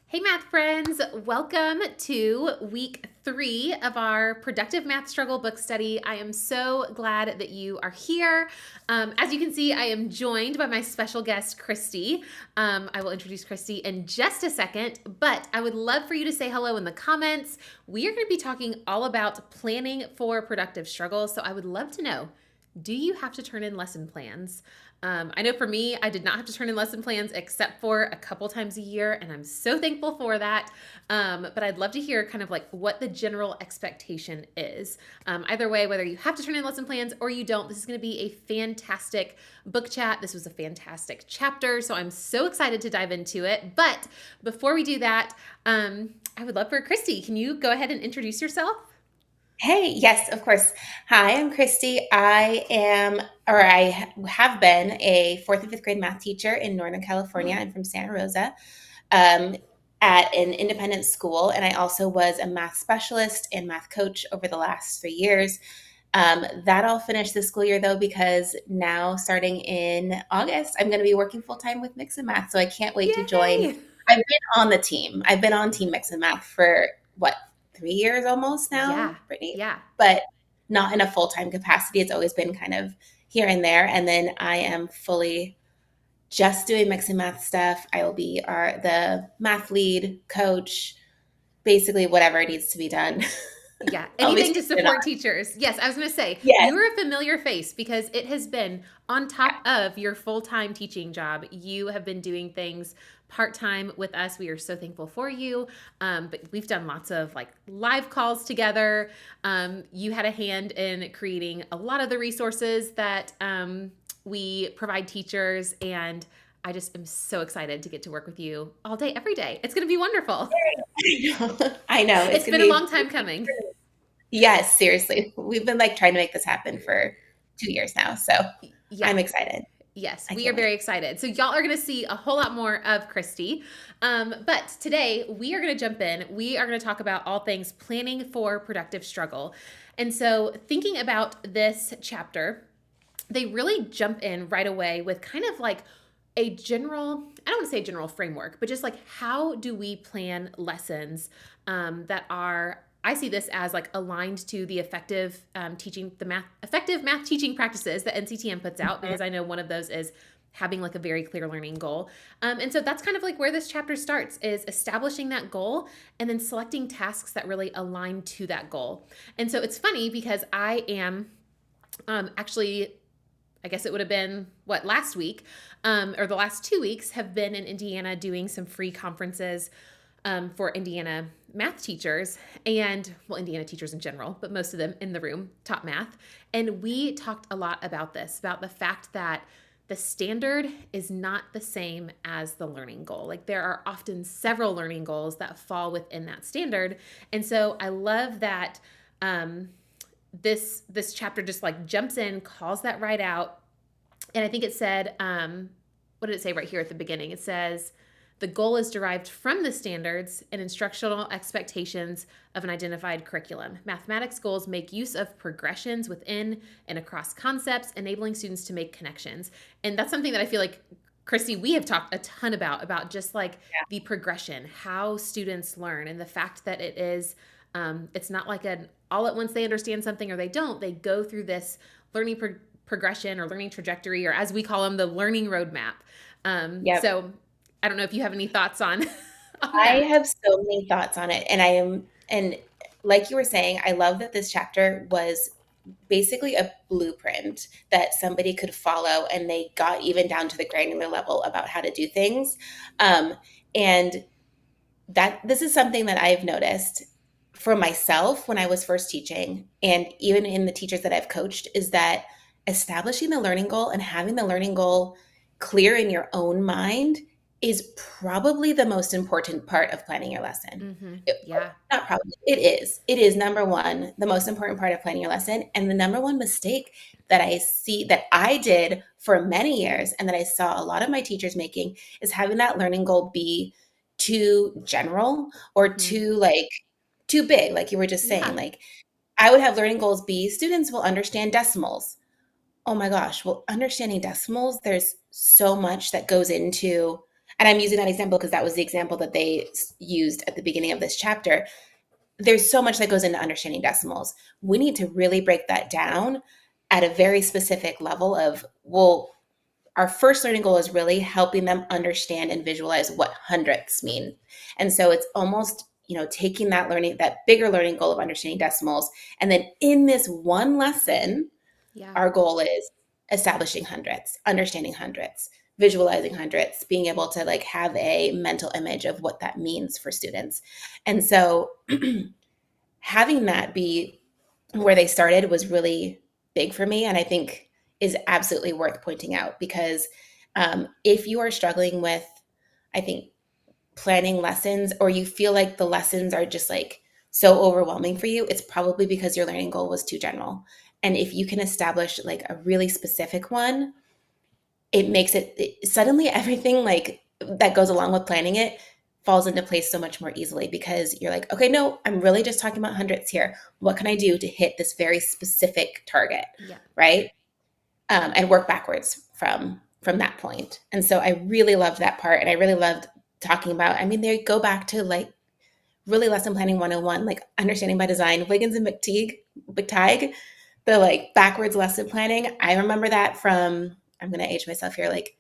Hey, math friends, welcome to week 3 of our Productive Math Struggle book study. I am so glad that you are here. As you can see, I am joined by my special guest, Christy. I will introduce Christy in just a second, but I would love for you to say hello in the comments. We are going to be talking all about planning for productive struggle, so I would love to know, do you have to turn in lesson plans? I know for me, I did not have to turn in lesson plans except for a couple times a year, and I'm so thankful for that. But I'd love to hear kind of like what the general expectation is. Either way, whether you have to turn in lesson plans or you don't, this is going to be a fantastic book chat. This was a fantastic chapter, so I'm so excited to dive into it. But before we do that, I would love for Christy. Can you go ahead and introduce yourself? Hey, yes, of course. Hi, I'm Christy. I have been a fourth and fifth grade math teacher in Northern California. I'm from Santa Rosa, um, at an independent school, and I also was a math specialist and math coach over the last 3 years. That all finished this school year though, because now starting in August, I'm going to be working full time with Mix and Math. So I can't wait to join. Yay! I've been on the team. I've been on Team Mix and Math for what, 3 years almost now, Yeah, Brittany, yeah. but not in a full time capacity. It's always been kind of here and there. And then I am fully just doing Mix and Math stuff. I will be the math lead, coach, basically whatever needs to be done. Yeah, I'll be anything to stepping support on. teachers. Yes, I was going to say, Yes. you're a familiar face because it has been on top of your full time teaching job. You have been doing things part time with us. We are so thankful for you. But we've done lots of like live calls together. You had a hand in creating a lot of the resources that we provide teachers. And I just am so excited to get to work with you all day, every day. It's going to be wonderful. I know. It's It's going to been a be, long time coming. yes, seriously. We've been like trying to make this happen for 2 years now. So Yeah. I'm excited. Yes, I we are can't wait. very excited. So, y'all are going to see a whole lot more of Christy. But today, we are going to jump in. We are going to talk about all things planning for productive struggle. And so, thinking about this chapter, they really jump in right away with kind of like a general, I don't want to say general framework, but just like how do we plan lessons that are, I see this as like aligned to the effective effective math teaching practices that NCTM puts out, because I know one of those is having like a very clear learning goal. And so that's kind of like where this chapter starts, is establishing that goal and then selecting tasks that really align to that goal. And so it's funny because I am actually, I guess it would have been what, last week, or the last 2 weeks have been in Indiana doing some free conferences for Indiana math teachers and, well, Indiana teachers in general, but most of them in the room taught math. And we talked a lot about this, about the fact that the standard is not the same as the learning goal. Like there are often several learning goals that fall within that standard. And so I love that this chapter just like jumps in, calls that right out. And I think it said, what did it say right here at the beginning? It says, the goal is derived from the standards and instructional expectations of an identified curriculum. Mathematics goals make use of progressions within and across concepts, enabling students to make connections. And that's something that I feel like, Christy, we have talked a ton about just like the progression, how students learn, and the fact that it's not like an all at once they understand something or they don't. They go through this learning progression or learning trajectory, or as we call them, the learning roadmap. Yep. So I don't know if you have any thoughts on on I that. have so many thoughts on it. And like you were saying, I love that this chapter was basically a blueprint that somebody could follow, and they got even down to the granular level about how to do things. And that this is something that I've noticed for myself when I was first teaching, and even in the teachers that I've coached, is that establishing the learning goal and having the learning goal clear in your own mind is probably the most important part of planning your lesson. Mm-hmm. It, Yeah. not probably, it is. It is number one, the most important part of planning your lesson. And the number one mistake that I see that I did for many years and that I saw a lot of my teachers making is having that learning goal be too general or Mm-hmm. too big, like you were just saying. Yeah. Like I would have learning goals be students will understand decimals. Oh my gosh, well, understanding decimals, there's so much that goes into And I'm using that example because that was the example that they used at the beginning of this chapter. There's so much that goes into understanding decimals. We need to really break that down at a very specific level of, well, our first learning goal is really helping them understand and visualize what hundredths mean. And so it's almost, taking that learning, that bigger learning goal of understanding decimals. And then in this one lesson, Yeah. our goal is establishing hundredths, understanding hundredths, visualizing hundredths, being able to like have a mental image of what that means for students. And so having that be where they started was really big for me. And I think is absolutely worth pointing out because if you are struggling with, I think, planning lessons or you feel like the lessons are just like so overwhelming for you, it's probably because your learning goal was too general. And if you can establish like a really specific one, it makes suddenly everything like that goes along with planning it falls into place so much more easily because you're like, okay, no, I'm really just talking about hundredths here. What can I do to hit this very specific target, Yeah. right? And work backwards from that point. And so I really loved that part, and I really loved talking about. I mean, they go back to like really lesson planning 101, like understanding by design, Wiggins and McTighe, the like backwards lesson planning. I remember that from, I'm going to age myself here, like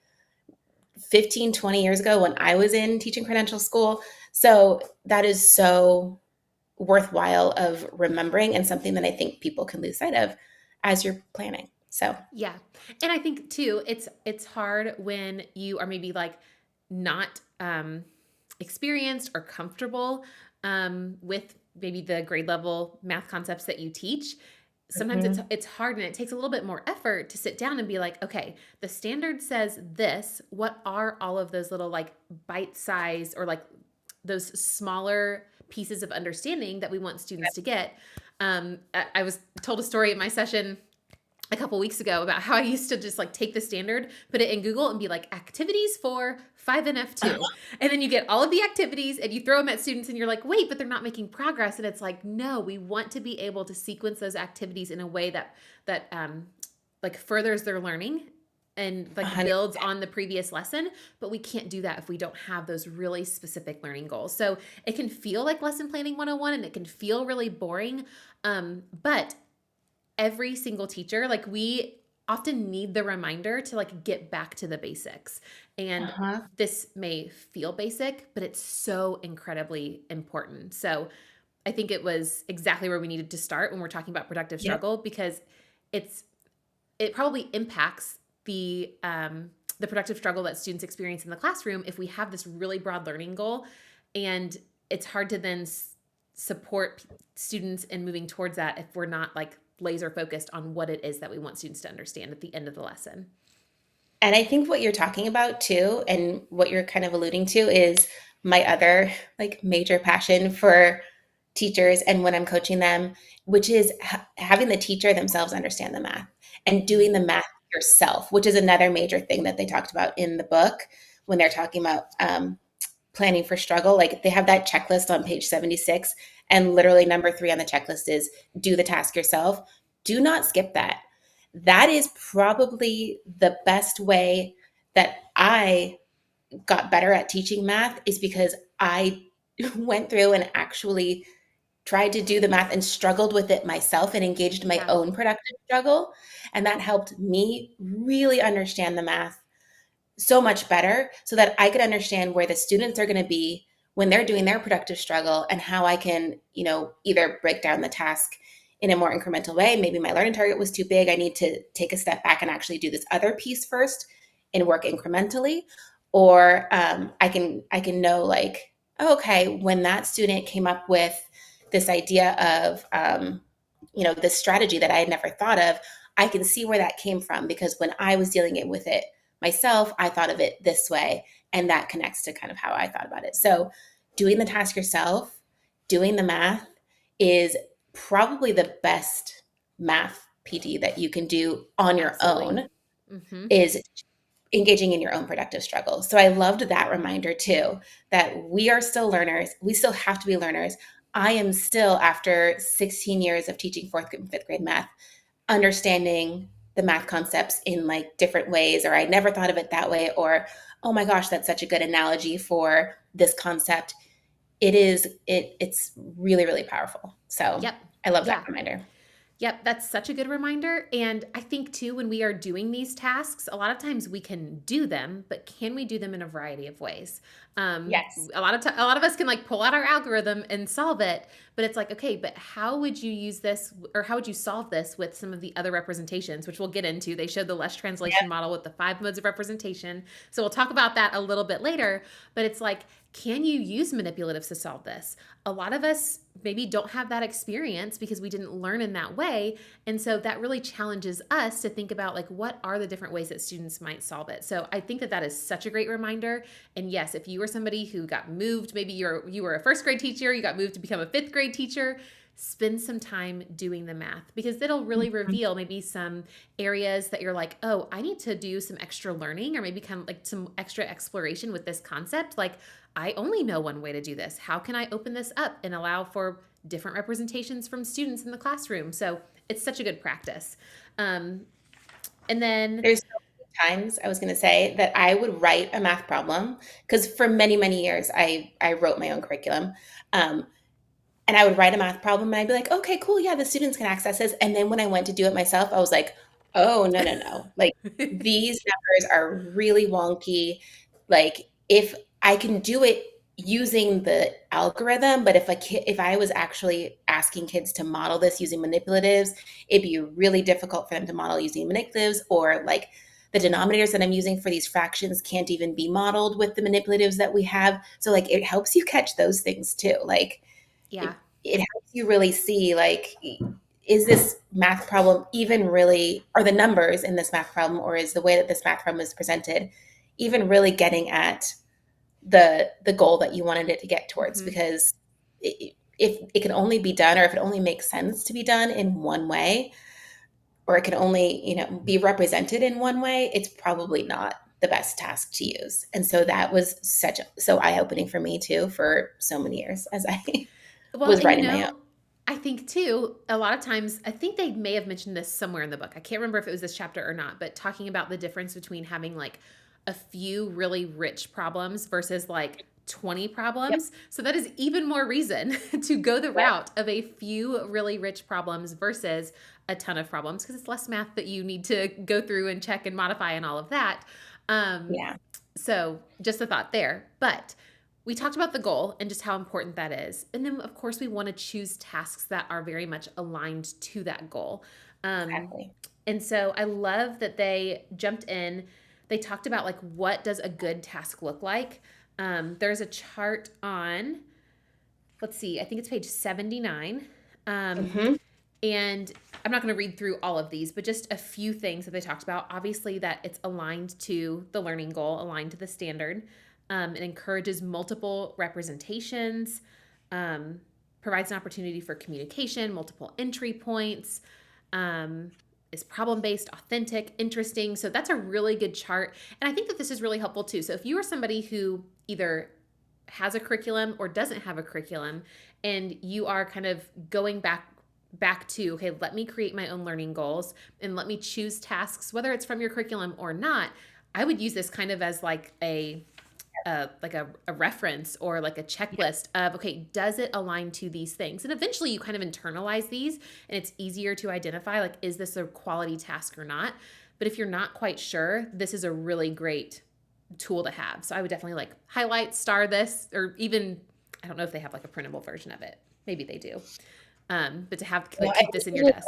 15, 20 years ago when I was in teaching credential school. So that is so worthwhile of remembering and something that I think people can lose sight of as you're planning. So, Yeah. And I think too, it's hard when you are maybe like not experienced or comfortable with maybe the grade level math concepts that you teach. Sometimes mhm. it's hard and it takes a little bit more effort to sit down and be like, okay, the standard says this. What are all of those little like bite size or like those smaller pieces of understanding that we want students to get? I was told a story at my session a couple weeks ago about how I used to just like take the standard, put it in Google and be like activities for 5NF2. And then you get all of the activities and you throw them at students and you're like, wait, but they're not making progress. And it's like, no, we want to be able to sequence those activities in a way that like furthers their learning and like 100. builds on the previous lesson, but we can't do that if we don't have those really specific learning goals. So it can feel like lesson planning 101 and it can feel really boring. But every single teacher, like we often need the reminder to like get back to the basics. And Uh-huh. this may feel basic, but it's so incredibly important. So I think it was exactly where we needed to start when we're talking about productive Yep. struggle because it's it probably impacts the productive struggle that students experience in the classroom if we have this really broad learning goal, and it's hard to then support students in moving towards that if we're not like laser focused on what it is that we want students to understand at the end of the lesson. And I think what you're talking about too, and what you're kind of alluding to is my other like major passion for teachers and when I'm coaching them, which is having the teacher themselves understand the math and doing the math yourself, which is another major thing that they talked about in the book when they're talking about planning for struggle. Like they have that checklist on page 76, and literally number 3 on the checklist is do the task yourself. Do not skip that. That is probably the best way that I got better at teaching math, is because I went through and actually tried to do the math and struggled with it myself and engaged my Yeah. own productive struggle. And that helped me really understand the math so much better so that I could understand where the students are going to be when they're doing their productive struggle and how I can, either break down the task in a more incremental way. Maybe my learning target was too big. I need to take a step back and actually do this other piece first and work incrementally. Or I can know like, oh, okay, when that student came up with this idea of, this strategy that I had never thought of, I can see where that came from because when I was dealing with it myself, I thought of it this way, and that connects to kind of how I thought about it. So, doing the task yourself, doing the math is probably the best math PD that you can do on your Absolutely. own, Mm-hmm. is engaging in your own productive struggle. So I loved that reminder too, that we are still learners. We still have to be learners. I am still, after 16 years of teaching fourth and fifth grade math, understanding the math concepts in like different ways, or I never thought of it that way, or oh my gosh, that's such a good analogy for this concept. It's really, really powerful. So Yep. I love that Yeah. reminder. Yep, that's such a good reminder. And I think too, when we are doing these tasks, a lot of times we can do them, but can we do them in a variety of ways? Yes. A lot of us can like pull out our algorithm and solve it, but it's like, okay, but how would you use this, or how would you solve this with some of the other representations, which we'll get into? They showed the less translation Yep. model with the 5 modes of representation. So we'll talk about that a little bit later. But it's like, can you use manipulatives to solve this? A lot of us maybe don't have that experience because we didn't learn in that way. And so that really challenges us to think about like what are the different ways that students might solve it. So I think that that is such a great reminder. And yes, if you were somebody who got moved, maybe you were a first grade teacher, you got moved to become a fifth grade teacher, spend some time doing the math because it'll really Mhm. reveal maybe some areas that you're like, oh, I need to do some extra learning or maybe kind of like some extra exploration with this concept. Like, I only know one way to do this. How can I open this up and allow for different representations from students in the classroom? So it's such a good practice. Um, and then, There's so many times I was going to say that I would write a math problem because for many, many years I wrote my own curriculum. Um, and I would write a math problem and I'd be like, okay, cool. Yeah, the students can access this. And then when I went to do it myself, I was like, oh, no, no, no. Like these numbers are really wonky. Like if I can do it using the algorithm, but if I was actually asking kids to model this using manipulatives, it'd be really difficult for them to model using manipulatives, or like the denominators that I'm using for these fractions can't even be modeled with the manipulatives that we have. So like it helps you catch those things too. Like yeah, it helps you really see like, is this math problem even really, are the numbers in this math problem, or is the way that this math problem is presented even really getting at the goal that you wanted it to get towards? hmm, Because if it can only be done, or if it only makes sense to be done in one way, or it can only, be represented in one way, it's probably not the best task to use. And so that was so eye-opening for me too, for so many years as I well, was and writing my own. I think too, a lot of times, I think they may have mentioned this somewhere in the book. I can't remember if it was this chapter or not, but talking about the difference between having like a few really rich problems versus like 20 Yep. problems. So that is even more reason to go the Yep. route of a few really rich problems versus a ton of problems because it's less math that you need to go through and check and modify and all of that. Um, Yeah. so just a thought there. But we talked about the goal and just how important that is. And then, of course, we want to choose tasks that are very much aligned to that goal. Um, Exactly. and so I love that they jumped in. They talked about like what does a good task look like. There's a chart on, let's see, I think it's page 79. Um, Hmm. and I'm not going to read through all of these, but just a few things that they talked about. Obviously, that it's aligned to the learning goal, aligned to the standard. It encourages multiple representations, um, provides an opportunity for communication, multiple entry points, um, is problem based, authentic, interesting. So that's a really good chart. And I think that this is really helpful too. So if you are somebody who either has a curriculum or doesn't have a curriculum and you are kind of going back to, okay, let me create my own learning goals and let me choose tasks whether it's from your curriculum or not. I would use this kind of as like a reference or like a checklist of, okay, does it align to these things? And eventually you kind of internalize these and it's easier to identify, like, is this a quality task or not? But if you're not quite sure, this is a really great tool to have. So I would definitely like highlight, star this, or even, I don't know if they have like a printable version of it. Maybe they do. But to have Well, like keep this in your desk.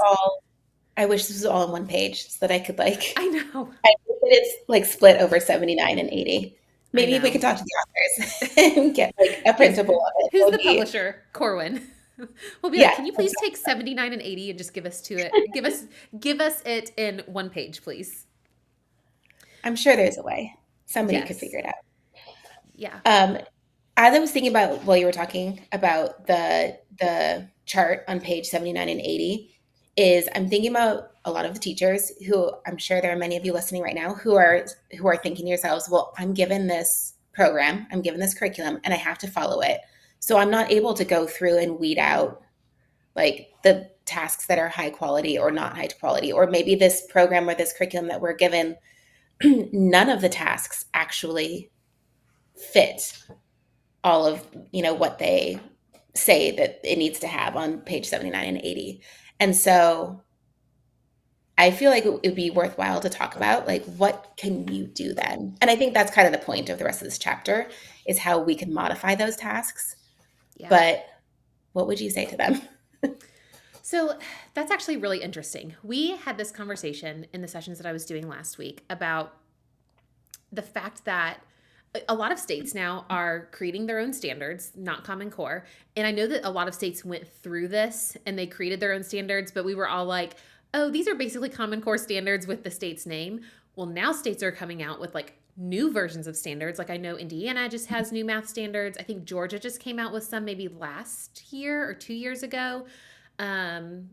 I wish this was all on one page so that I could like, I know. I wish that it's like split over 79 and 80. I Maybe we know. could talk to the authors and get like a Yes. printable of it. That Who's would the be, publisher? Corwin. We'll be like, yeah, can you please take 79 and 80 and just give us it in one page, please? I'm sure there's a way. Somebody could Yes. figure it out. Yeah. Um, as I was thinking about while you were talking about the chart on page 79 and 80, is I'm thinking about a lot of the teachers who, I'm sure there are many of you listening right now who are thinking to yourselves, well, I'm given this program, I'm given this curriculum, and I have to follow it. So I'm not able to go through and weed out like the tasks that are high quality or not high quality, or maybe this program or this curriculum that we're given none of the tasks actually fit all of, what they say that it needs to have on page 79 and 80. And so I feel like it would be worthwhile to talk about, like, what can you do then? And I think that's kind of the point of the rest of this chapter, is how we can modify those tasks. Yeah. But what would you say to them? So that's actually really interesting. We had this conversation in the sessions that I was doing last week about the fact that a lot of states now are creating their own standards, not Common Core. And I know that a lot of states went through this and they created their own standards, but we were all like, oh, these are basically Common Core standards with the state's name. Well, now states are coming out with like new versions of standards. Like I know Indiana just has new math standards. I think Georgia just came out with some maybe last year or 2 years ago. Um,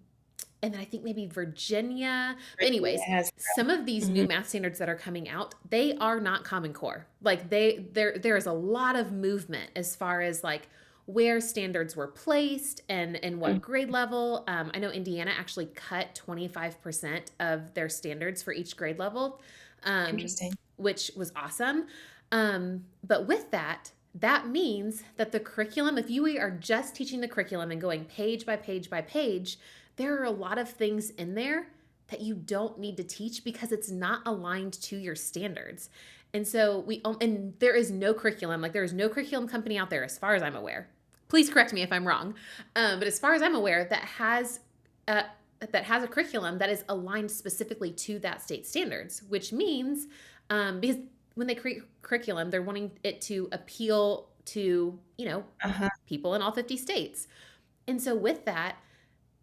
and then I think maybe Virginia. But anyways, Yes. some of these new Mhm. math standards that are coming out, they are not Common Core. Like there is a lot of movement as far as like where standards were placed and what grade level. I know Indiana actually cut 25% of their standards for each grade level, um, Interesting. which was awesome. But with that, that means that the curriculum, if you are just teaching the curriculum and going page by page by page, there are a lot of things in there that you don't need to teach because it's not aligned to your standards. And so and there is no curriculum, like there is no curriculum company out there, as far as I'm aware. Please correct me if I'm wrong. But as far as I'm aware, uh, that has a curriculum that is aligned specifically to that state standards, which means because when they create curriculum, they're wanting it to appeal to, Uh-huh. people in all 50 states. And so with that,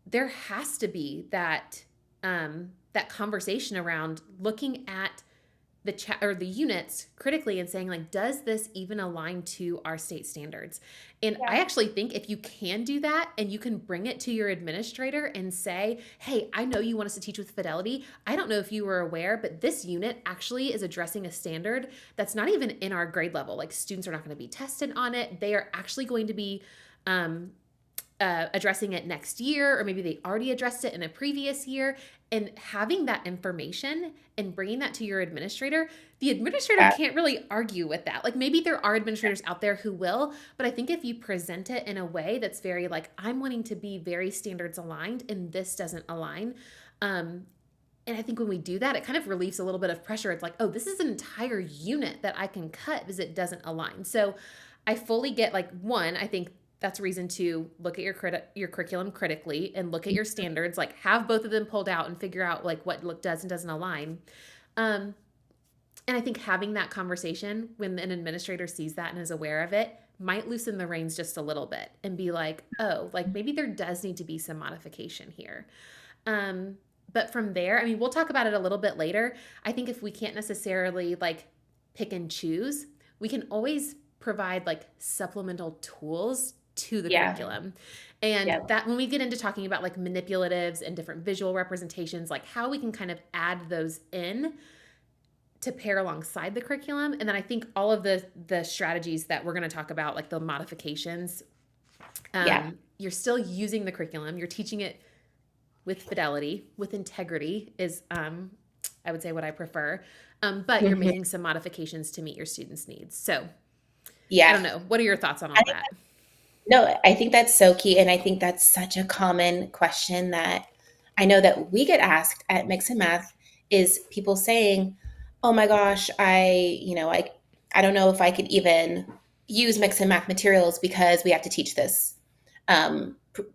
there has to be that conversation around looking at the chat or the units critically and saying like, does this even align to our state standards? And I Yeah. actually think if you can do that and you can bring it to your administrator and say, hey, I know you want us to teach with fidelity. I don't know if you were aware, but this unit actually is addressing a standard that's not even in our grade level. Like students are not going to be tested on it. They are actually going to be um, addressing it next year, or maybe they already addressed it in a previous year. And having that information and bringing that to your administrator, the administrator Yeah. can't really argue with that. Like maybe there are administrators out there who will, but I think if you present it in a way that's very like, I'm wanting to be very standards aligned and this doesn't align. And I think when we do that, it kind of relieves a little bit of pressure. It's like, oh, this is an entire unit that I can cut because it doesn't align. So I fully get like one, I think that's a reason to look at your curriculum critically and look at your standards, like have both of them pulled out and figure out like what does and doesn't align. Um, and I think having that conversation when an administrator sees that and is aware of it might loosen the reins just a little bit and be like, oh, like maybe there does need to be some modification here. Um, but from there, I mean, we'll talk about it a little bit later. I think if we can't necessarily like pick and choose, we can always provide like supplemental tools to the Yeah. curriculum. And Yep. that when we get into talking about like manipulatives and different visual representations, like how we can kind of add those in to pair alongside the curriculum. And then I think all of the strategies that we're going to talk about, like the modifications, Yeah. you're still using the curriculum, you're teaching it with fidelity, with integrity is I would say what I prefer. But you're Mhm. making some modifications to meet your students' needs. So I don't Yeah. know. What are your thoughts on I all think that? No, I think that's so key. And I think that's such a common question that I know that we get asked at Mix and Math, is people saying, oh my gosh, I don't know if I could even use Mix and Math materials because we have to teach this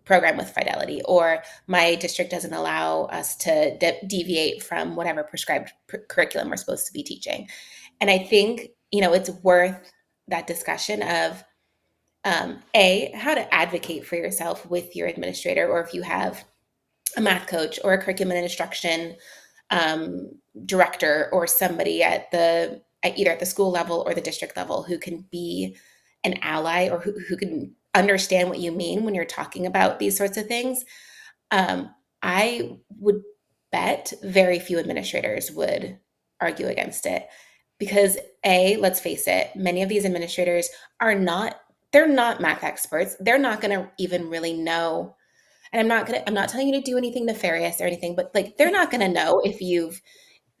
program with fidelity, or my district doesn't allow us to deviate from whatever prescribed curriculum we're supposed to be teaching. And I think, it's worth that discussion of how to advocate for yourself with your administrator, or if you have a math coach or a curriculum and instruction um, director, or somebody either at the school level or the district level who can be an ally, or who can understand what you mean when you're talking about these sorts of things. I would bet very few administrators would argue against it, because let's face it, many of these administrators they're not math experts. They're not going to even really know. And I'm not telling you to do anything nefarious or anything, but like they're not going to know if you've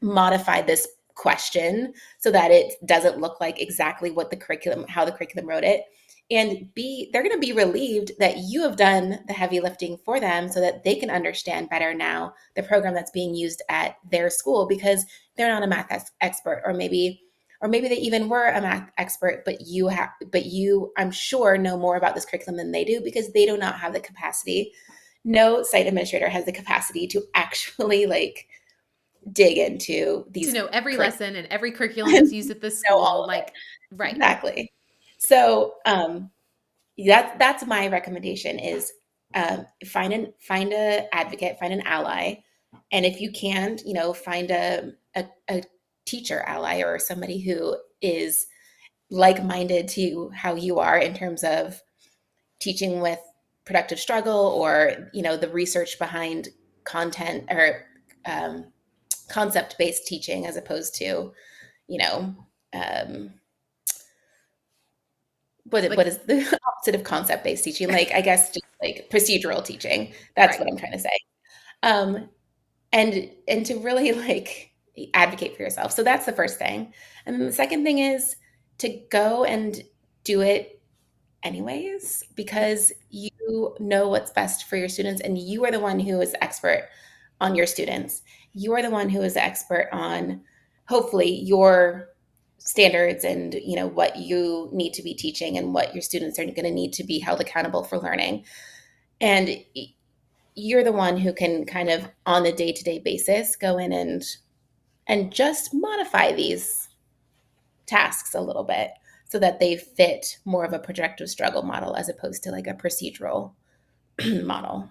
modified this question so that it doesn't look like exactly what how the curriculum wrote it. And B, they're going to be relieved that you have done the heavy lifting for them so that they can understand better now the program that's being used at their school, because they're not a math expert, or maybe they even were a math expert, but you, I'm sure, know more about this curriculum than they do, because they do not have the capacity. No site administrator has the capacity to actually like dig into To these know every curriculums lesson and every curriculum and that's used at the know all school, of like, it. right. Exactly. So that's my recommendation is find a advocate, find an ally, and if you can, find a teacher ally or somebody who is like-minded to how you are in terms of teaching with productive struggle, or the research behind content, or um, concept-based teaching, as opposed to you know um, what Like, is the opposite of concept-based teaching, like I guess just like procedural teaching. That's right. what I'm trying to say. um, and to really like advocate for yourself. So that's the first thing. And then the second thing is to go and do it anyways, because you know what's best for your students, and you are the one who is the expert on your students. You are the one who is the expert on, hopefully, your standards, and what you need to be teaching, and what your students are going to need to be held accountable for learning. And you're the one who can kind of on a day-to-day basis go in and just modify these tasks a little bit so that they fit more of a projective struggle model as opposed to like a procedural model.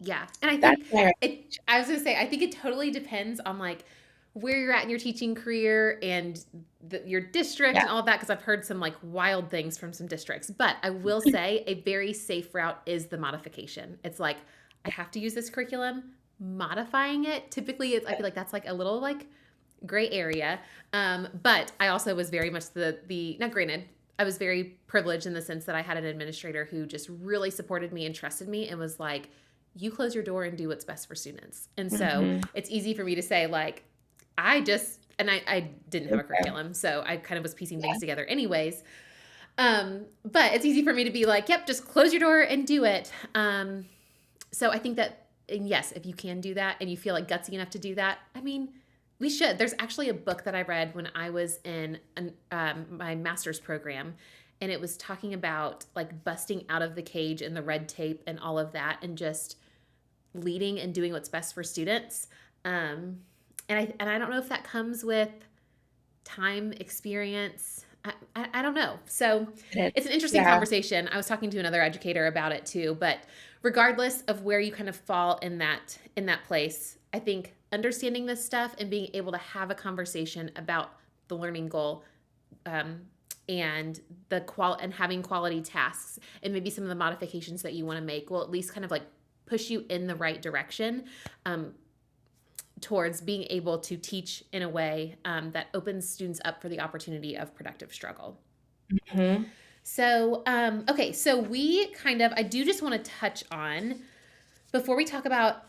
Yeah. And I That's think my I was going to say, I think it totally depends on like where you're at in your teaching career and your district yeah. and all of that, because I've heard some like wild things from some districts. But I will say a very safe route is the modification. It's like, I have to use this curriculum, modifying it. Typically, I feel like that's like a little like gray area. But I also was very much the not granted, I was very privileged in the sense that I had an administrator who just really supported me and trusted me and was like, you close your door and do what's best for students. And so Mm-hmm. it's easy for me to say, like, I didn't have a curriculum, so I kind of was piecing Yeah. things together anyways. But it's easy for me to be like, yep, just close your door and do it. So I think that, and yes, if you can do that and you feel like gutsy enough to do that, I mean, we should. There's actually a book that I read when I was in my master's program, and it was talking about like busting out of the cage and the red tape and all of that, and just leading and doing what's best for students. And I don't know if that comes with time, experience. I don't know. So It it's is. an interesting Yeah. conversation. I was talking to another educator about it too, but regardless of where you kind of fall in that place, I think understanding this stuff and being able to have a conversation about the learning goal, um, and and having quality tasks, and maybe some of the modifications that you want to make will at least kind of like push you in the right direction, um, towards being able to teach in a way, that opens students up for the opportunity of productive struggle. Mm-hmm. So, okay, so I do just want to touch on, before we talk about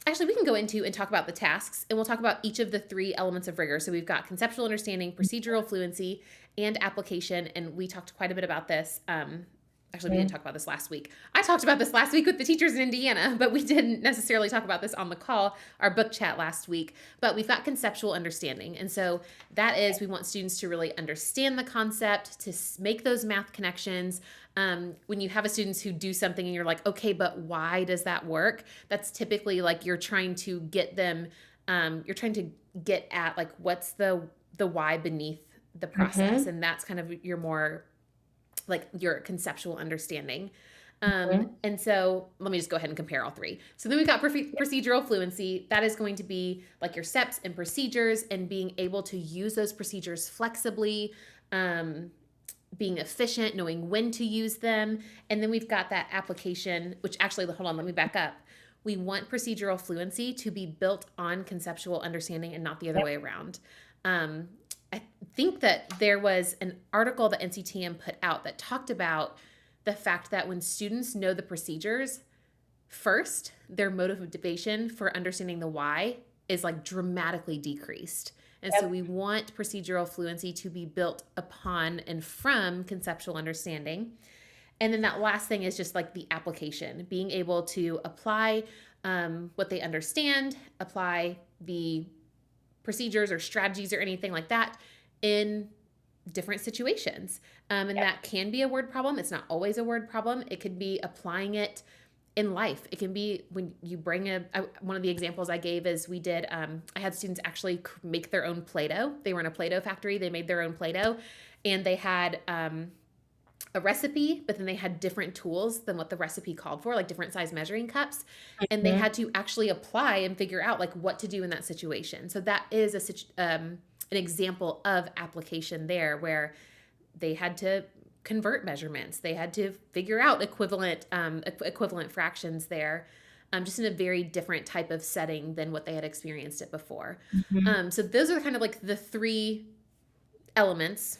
actually, we can go into and talk about the tasks, and we'll talk about each of the three elements of rigor. So we've got conceptual understanding, procedural fluency, and application. And we talked quite a bit about this. Actually, we didn't talk about this last week. I talked about this last week with the teachers in Indiana, but we didn't necessarily talk about this on the call, our book chat last week. But we've got conceptual understanding. And so that is, we want students to really understand the concept, to make those math connections. When you have a students who do something and you're like, okay, but why does that work? That's typically like you're trying to get them, you're trying to get at like, what's the why beneath the process. Mm-hmm. And that's kind of your more like your conceptual understanding. Mm-hmm. And so let me just go ahead and compare all three. So then we've got procedural fluency. That is going to be like your steps and procedures and being able to use those procedures flexibly, being efficient, knowing when to use them. And then we've got that application, which actually, hold on, let me back up. We want procedural fluency to be built on conceptual understanding and not the other Yep. way around. I think that there was an article that NCTM put out that talked about the fact that when students know the procedures first, their motivation for understanding the why is like dramatically decreased. And so we want procedural fluency to be built upon and from conceptual understanding. And then that last thing is just like the application, being able to apply what they understand, apply the procedures or strategies or anything like that in different situations. And that can be a word problem. It's not always a word problem. It could be applying it in life. It can be when you bring one of the examples I gave is we did, I had students actually make their own Play-Doh. They were in a Play-Doh factory. They made their own Play-Doh and they had a recipe, but then they had different tools than what the recipe called for, like different size measuring cups. And they Mhm. had to actually apply and figure out like what to do in that situation. So that is an example of application there where they had to convert measurements. They had to figure out equivalent fractions there, just in a very different type of setting than what they had experienced it before. Mhm. So those are kind of like the three elements.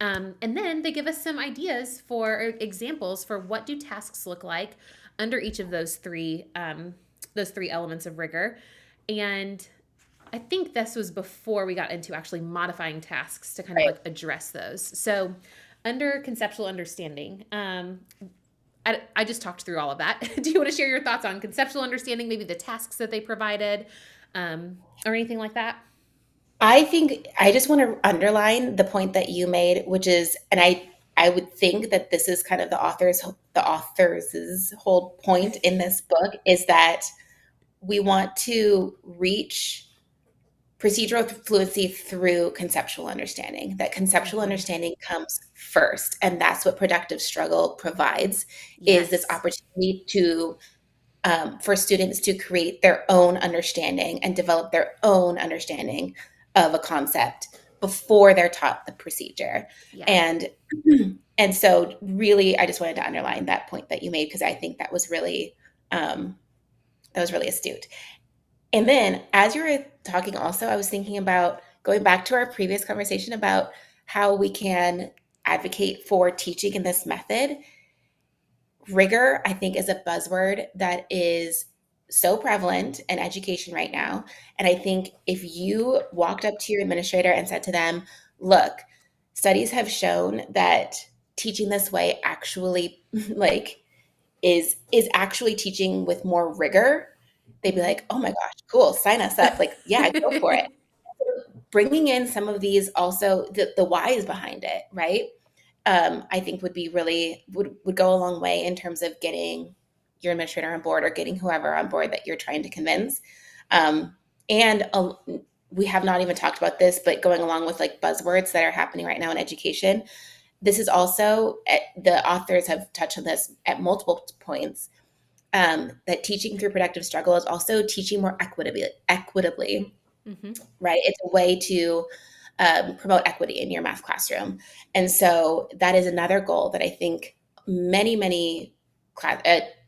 And then they give us some ideas for examples for what do tasks look like under each of those three elements of rigor. And I think this was before we got into actually modifying tasks to kind of Right. like address those. So under conceptual understanding, I just talked through all of that. Do you want to share your thoughts on conceptual understanding, maybe the tasks that they provided, or anything like that? I think I just want to underline the point that you made, which is, and I would think that this is kind of the author's whole point in this book is that we want to reach procedural fluency through conceptual understanding. That conceptual Mm-hmm. understanding comes first, and that's what productive struggle provides is this Yes. opportunity to for students to create their own understanding and develop their own understanding of a concept before they're taught the procedure. Yeah. And and so really I just wanted to underline that point that you made because I think um, that was really astute. And then as you were talking also, I was thinking about going back to our previous conversation about how we can advocate for teaching in this method. Rigor, I think, is a buzzword that is so prevalent in education right now. And I think if you walked up to your administrator and said to them, look, studies have shown that teaching this way actually like is actually teaching with more rigor, they'd be Mm-hmm. like, oh my gosh, cool, sign us up. Like, yeah, go for it. Bringing in some of these also the whys behind it, right? I think would be really would go a long way in terms of getting your administrator on board or getting whoever on board that you're trying to convince. Um, and we have not even talked about this, but going along with like buzzwords that are happening right now in education, this is also the authors have touched on this at multiple points. That teaching through productive struggle is also teaching more equitably, Mm-hmm. right? It's a way to promote equity in your math classroom. And so that is another goal that I think many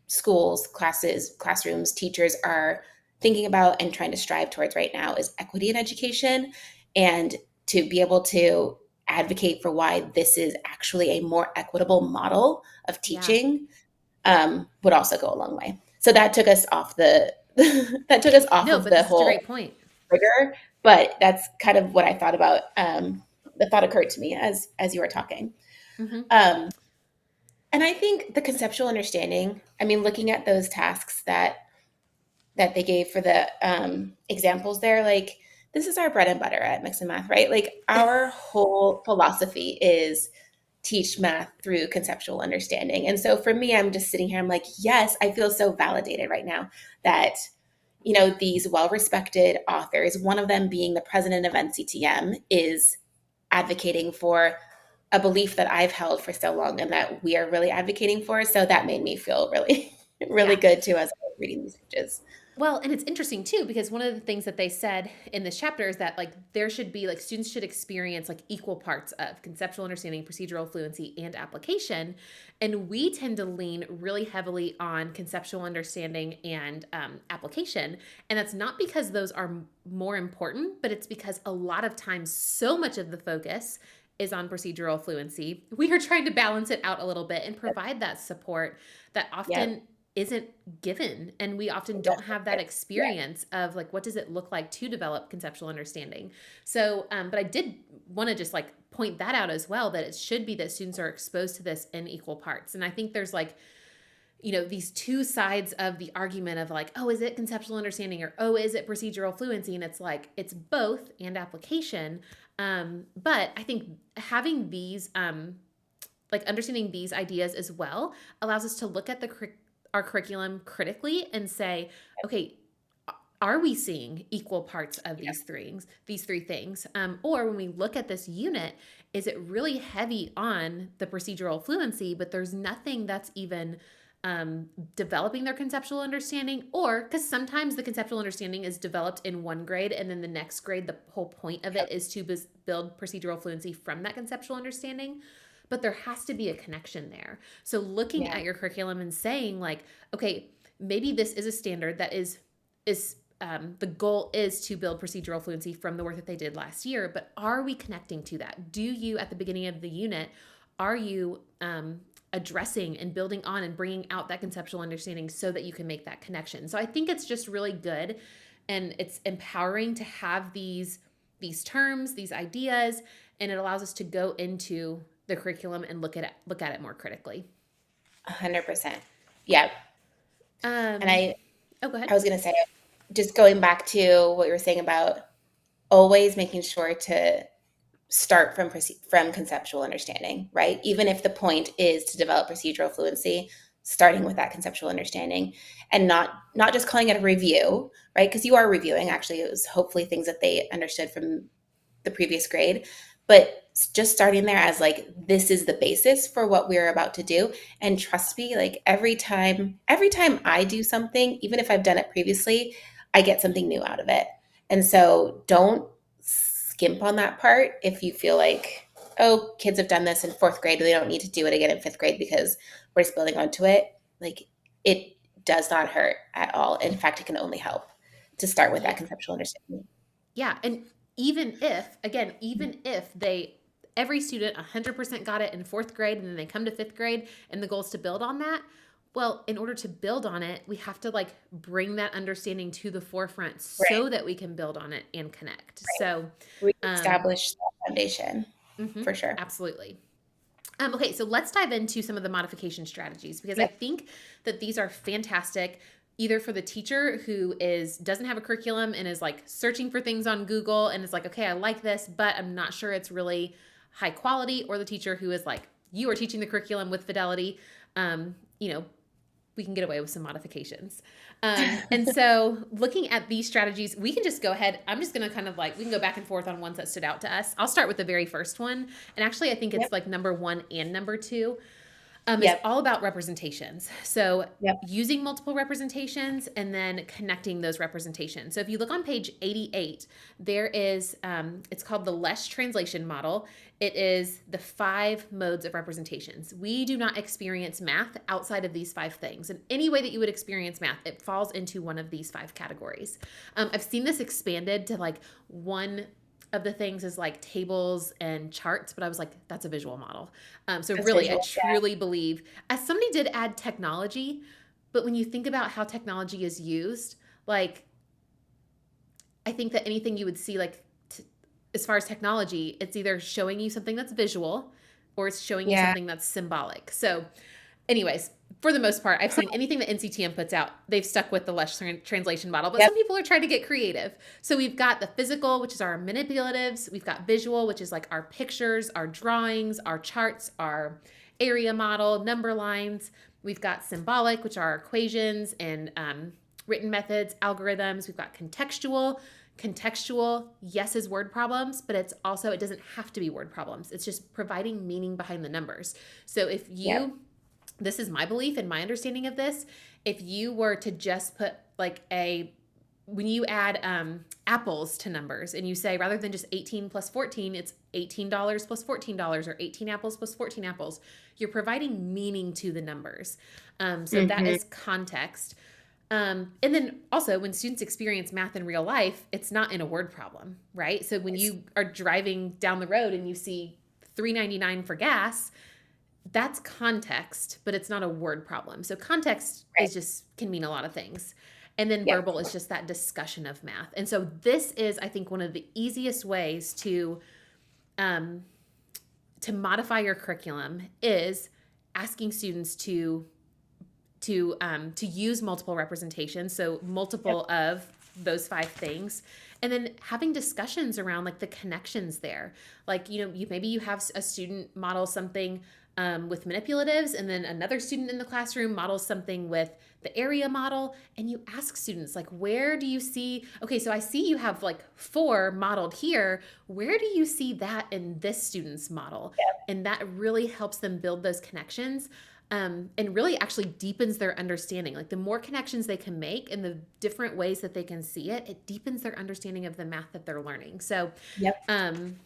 schools, classes, classrooms, teachers are thinking about and trying to strive towards right now is equity in education and to be able to advocate for why this is actually a more equitable model of Yeah. teaching would also go a long way. So that took us off the that took us off No, of but the this is a whole great point. trigger, but that's kind of what I thought about. The thought occurred to me as you were talking. Mm-hmm. Um, and I think the conceptual understanding, I mean, looking at those tasks that they gave for the examples there, like this is our bread and butter at Mix and Math, right? Like our whole philosophy is teach math through conceptual understanding. And so for me, I'm just sitting here, I'm like, yes, I feel so validated right now that, these well-respected authors, one of them being the president of NCTM, is advocating for a belief that I've held for so long and that we are really advocating for. So that made me feel really, really Yeah. good too as I was reading these pages. Well, and it's interesting too because one of the things that they said in this chapter is that like there should be like students should experience like equal parts of conceptual understanding, procedural fluency, and application, and we tend to lean really heavily on conceptual understanding and application, and that's not because those are more important, but it's because a lot of times so much of the focus is on procedural fluency. We are trying to balance it out a little bit and provide that support that Yep. often isn't given, and we often It doesn't don't have that fit. Yeah. experience of like, what does it look like to develop conceptual understanding. So but I did want to just like point that out as well, that it should be that students are exposed to this in equal parts. And I think there's like, these two sides of the argument of like, oh, is it conceptual understanding, or oh, is it procedural fluency? And it's like, it's both and application. But I think having these like understanding these ideas as well allows us to look at our curriculum critically and say, okay, are we seeing equal parts of Yeah. these three things? Or when we look at this unit, is it really heavy on the procedural fluency, but there's nothing that's even developing their conceptual understanding? Or because sometimes the conceptual understanding is developed in one grade, and then the next grade, the whole point of it is to build procedural fluency from that conceptual understanding. But there has to be a connection there. So looking Yeah. at your curriculum and saying like, okay, maybe this is a standard that is the goal is to build procedural fluency from the work that they did last year, but are we connecting to that? Do you, at the beginning of the unit, are you addressing and building on and bringing out that conceptual understanding so that you can make that connection? So I think it's just really good, and it's empowering to have these terms, these ideas, and it allows us to go into the curriculum and look at it more critically. 100%. Yeah. And Um, oh, go ahead. I was going to say, just going back to what you were saying about always making sure to start from conceptual understanding, right? Even if the point is to develop procedural fluency, starting with that conceptual understanding, and not just calling it a review, right? Because you are reviewing. Actually, it was hopefully things that they understood from the previous grade, but just starting there as like, this is the basis for what we're about to do. And trust me, like every time I do something, even if I've done it previously, I get something new out of it. And so don't skimp on that part if you feel like, oh, kids have done this in fourth grade, they don't need to do it again in fifth grade because we're just building onto it. Like, it does not hurt at all. In fact, it can only help to start with that Yeah. conceptual understanding. Yeah. And even if every student 100% got it in fourth grade, and then they come to fifth grade and the goal is to build on that, well, in order to build on it, we have to like bring that understanding to the forefront Right. so that we can build on it and connect. So, um, Reestablish that foundation mhm, for sure. absolutely. Okay, so let's dive into some of the modification strategies, because I Yep. think that these are fantastic either for the teacher who doesn't have a curriculum and is like searching for things on Google and is like, okay, I like this, but I'm not sure it's really high quality, or the teacher who is like, you are teaching the curriculum with fidelity. Um, you know, we can get away with some modifications. And so looking at these strategies, we can just go ahead. I'm just going to kind of like, we can go back and forth on ones that stood out to us. I'll start with the very first one. And actually, I think Yep. it's like number one and number two. Is Yep. all about representations. So Yep. using multiple representations and then connecting those representations. So if you look on page 88, there is, it's called the Lesh translation model. It is the 5 modes of representations. We do not experience math outside of these 5 things. And any way that you would experience math, it falls into one of these 5 categories. I've seen this expanded to like one of the things is like tables and charts, but I was like, that's a visual model. So That's really, I visual. Yeah. truly believe, as somebody did add technology, but when you think about how technology is used, like, I think that anything you would see, like, as far as technology, it's either showing you something that's visual or it's showing you Yeah. something that's symbolic. So, anyways, for the most part, I've seen anything that NCTM puts out, they've stuck with the Lesh translation model, but Yep. some people are trying to get creative. So we've got the physical, which is our manipulatives. We've got visual, which is like our pictures, our drawings, our charts, our area model, number lines. We've got symbolic, which are equations and written methods, algorithms. We've got contextual. Contextual, yes, is word problems, but it doesn't have to be word problems. It's just providing meaning behind the numbers. So if Yep. you, this is my belief and my understanding of this, if you were to just put like when you add apples to numbers and you say, rather than just 18 plus 14, it's $18 plus $14, or 18 apples plus 14 apples, you're providing meaning to the numbers. So that Hmm. is context. And then also, when students experience math in real life, it's not in a word problem, right? So when you are driving down the road and you see $3.99 for gas, that's context, but it's not a word problem. So context Right. is just can mean a lot of things. And then Yep. verbal is just that discussion of math. And so this is, I think, one of the easiest ways um, to modify your curriculum is asking students to use multiple representations, so Yep. multiple of those five things, and then having discussions around like the connections there. Like, maybe you have a student model something with manipulatives, and then another student in the classroom models something with the area model, and you ask students like, where do you see, okay, so I see you have like four modeled here, where do you see that in this student's model? And that really helps them build those connections, and really actually deepens their understanding. Like the more connections they can make in the different ways that they can see it, it deepens their understanding of the math that they're learning. So, Yep. um,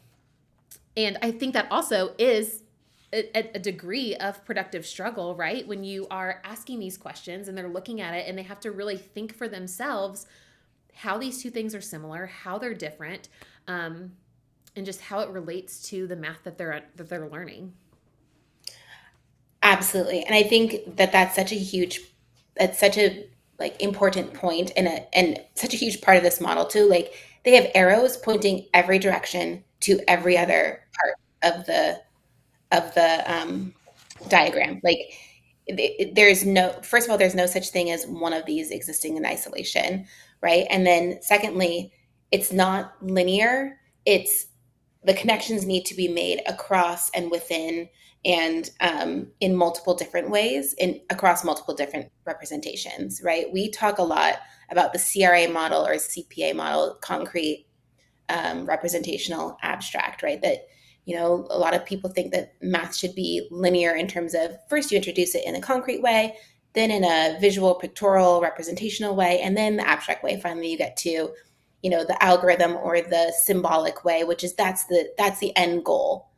and I think that also is a degree of productive struggle, right? When you are asking these questions and they're looking at it and they have to really think for themselves how these two things are similar, how they're different, and just how it relates to the math that they're learning. Absolutely. And I think that that's such a like important point and such a huge part of this model too. Like they have arrows pointing every direction to every Mm-hmm. other part of the diagram. Like there's no, first of all, there's no such thing as one of these existing in isolation, right? And then secondly, it's not linear. It's the connections need to be made across and within and in multiple different ways in across multiple different representations, right? We talk a lot about the CRA model or CPA model, concrete, representational, abstract, right? That, a lot of people think that math should be linear in terms of first you introduce it in a concrete way, then in a visual, pictorial, representational way, and then the abstract way. Finally, you get to, the algorithm or the symbolic way, which is that's the end goal.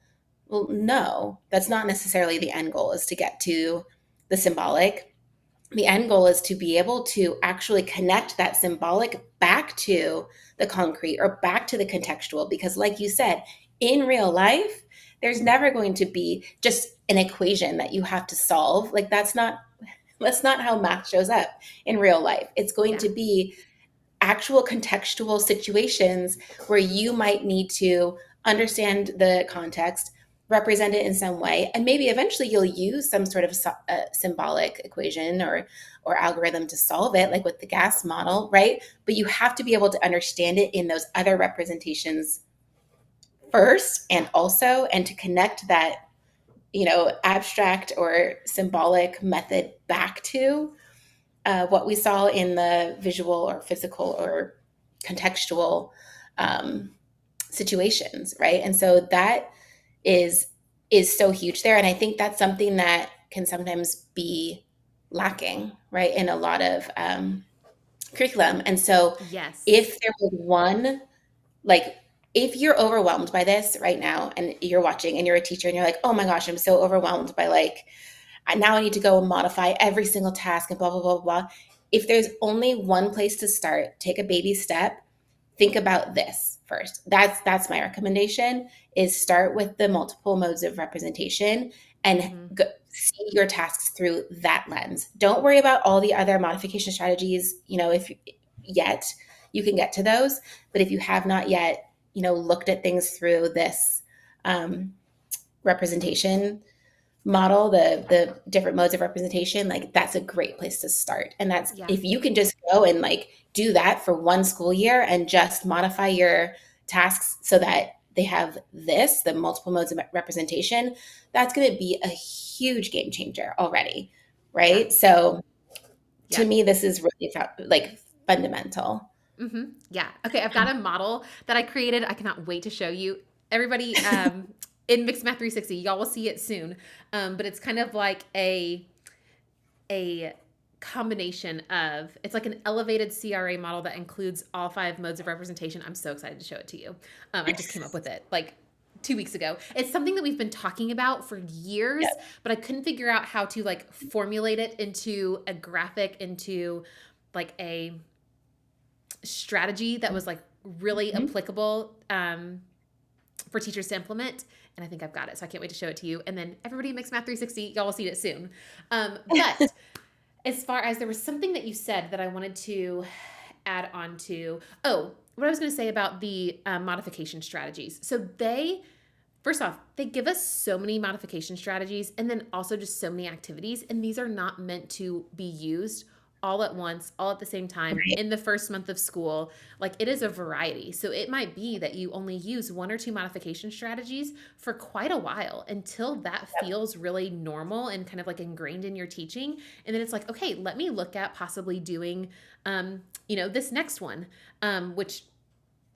Well, no, that's not necessarily the end goal, is to get to the symbolic. The end goal is to be able to actually connect that symbolic back to the concrete or back to the contextual. Because, like you said, in real life, there's never going to be just an equation that you have to solve. Like, that's not how math shows up in real life. It's going Yeah. to be actual contextual situations where you might need to understand the context, represent it in some way, and maybe eventually you'll use some sort of symbolic equation or algorithm to solve it, like with the gas model, right? But you have to be able to understand it in those other representations first, and to connect that, abstract or symbolic method back to what we saw in the visual or physical or contextual um, situations, right? And so that is is so huge there, and I think that's something that can sometimes be lacking, right, in a lot of curriculum. And so, Yes. if there was one, like, if you're overwhelmed by this right now, and you're watching, and you're a teacher, and you're like, "Oh my gosh, I'm so overwhelmed by like now I need to go and modify every single task and blah, blah, blah, blah." If there's only one place to start, take a baby step, think about this first. That's my recommendation, is start with the multiple modes of representation and Mm-hmm. see your tasks through that lens. Don't worry about all the other modification strategies, if yet you can get to those. But if you have not yet, looked at things through this representation model, the different modes of representation, like that's a great place to start. And that's, Yeah. if you can just go and like do that for one school year and just modify your tasks so that they have the multiple modes of representation, that's going to be a huge game changer already, Yeah. right? So to Yeah. me, this is really like fundamental. Yeah. Okay, I've got a model that I created. I cannot wait to show you. Everybody, in Mixed Math 360, y'all will see it soon. But it's kind of like a combination of, it's like an elevated CRA model that includes all five modes of representation. I'm so excited to show it to you. I just came up with it like 2 weeks ago. It's something that we've been talking about for years, Yep. but I couldn't figure out how to like formulate it into a graphic, into like a strategy that was like really Mhm. applicable for teachers to implement. and I think I've got it. So I can't wait to show it to you. And then everybody in Mixed Math 360, y'all will see it soon. But as far as there was something that you said that I wanted to add on to, oh, what I was going to say about the modification strategies. So they, first off, they give us so many modification strategies and then also just so many activities. And these are not meant to be used all at once, all at the same time Right. in the first month of school. Like it is a variety. So it might be that you only use one or two modification strategies for quite a while until that feels really normal and kind of like ingrained in your teaching. And then it's like, okay, let me look at possibly doing, this next one, which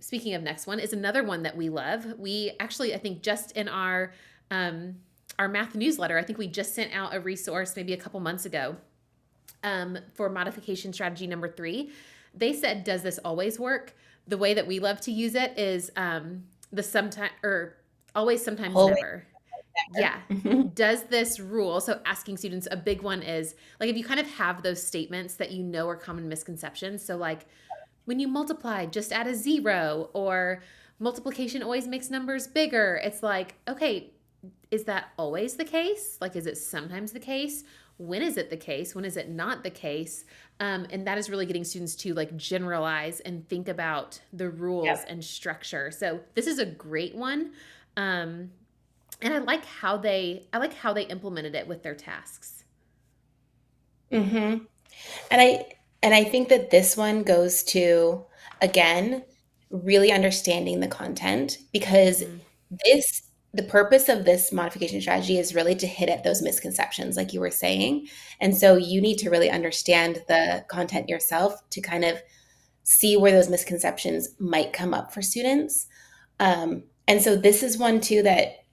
speaking of next one is another one that we love. We actually, I think just in our math newsletter, I think we just sent out a resource maybe a couple months ago for modification strategy number 3. They said, does this always work? The way that we love to use it is the sometime or always, sometimes, Whole way never. Yeah. there. Mhm. Does this rule, so asking students, a big one is like if you kind of have those statements that you know are common misconceptions. So, like, when you multiply, just add a 0, or multiplication always makes numbers bigger. It's like, okay, is that always the case? Like, is it sometimes the case? When is it the case? When is it not the case? And that is really getting students to like generalize and think about the rules Yep. and structure. So this is a great one. Um, and I like how they implemented it with their tasks. hmm And I think that this one goes to, again, really understanding the content, because Mm-hmm. this the purpose of this modification strategy is really to hit at those misconceptions, like you were saying. And so you need to really understand the content yourself to kind of see where those misconceptions might come up for students. And so this is one too that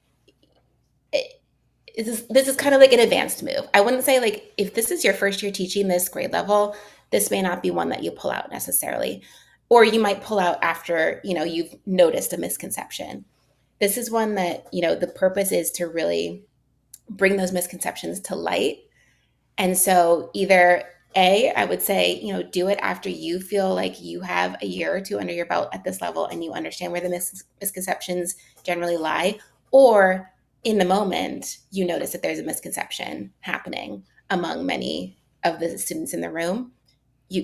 this is kind of like an advanced move. I wouldn't say, like, if this is your first year teaching this grade level, this may not be one that you pull out necessarily. Or you might pull out after, you've noticed a misconception. This is one that, the purpose is to really bring those misconceptions to light. And so either I would say, do it after you feel like you have a year or two under your belt at this level and you understand where the misconceptions generally lie, or in the moment, you notice that there's a misconception happening among many of the students in the room.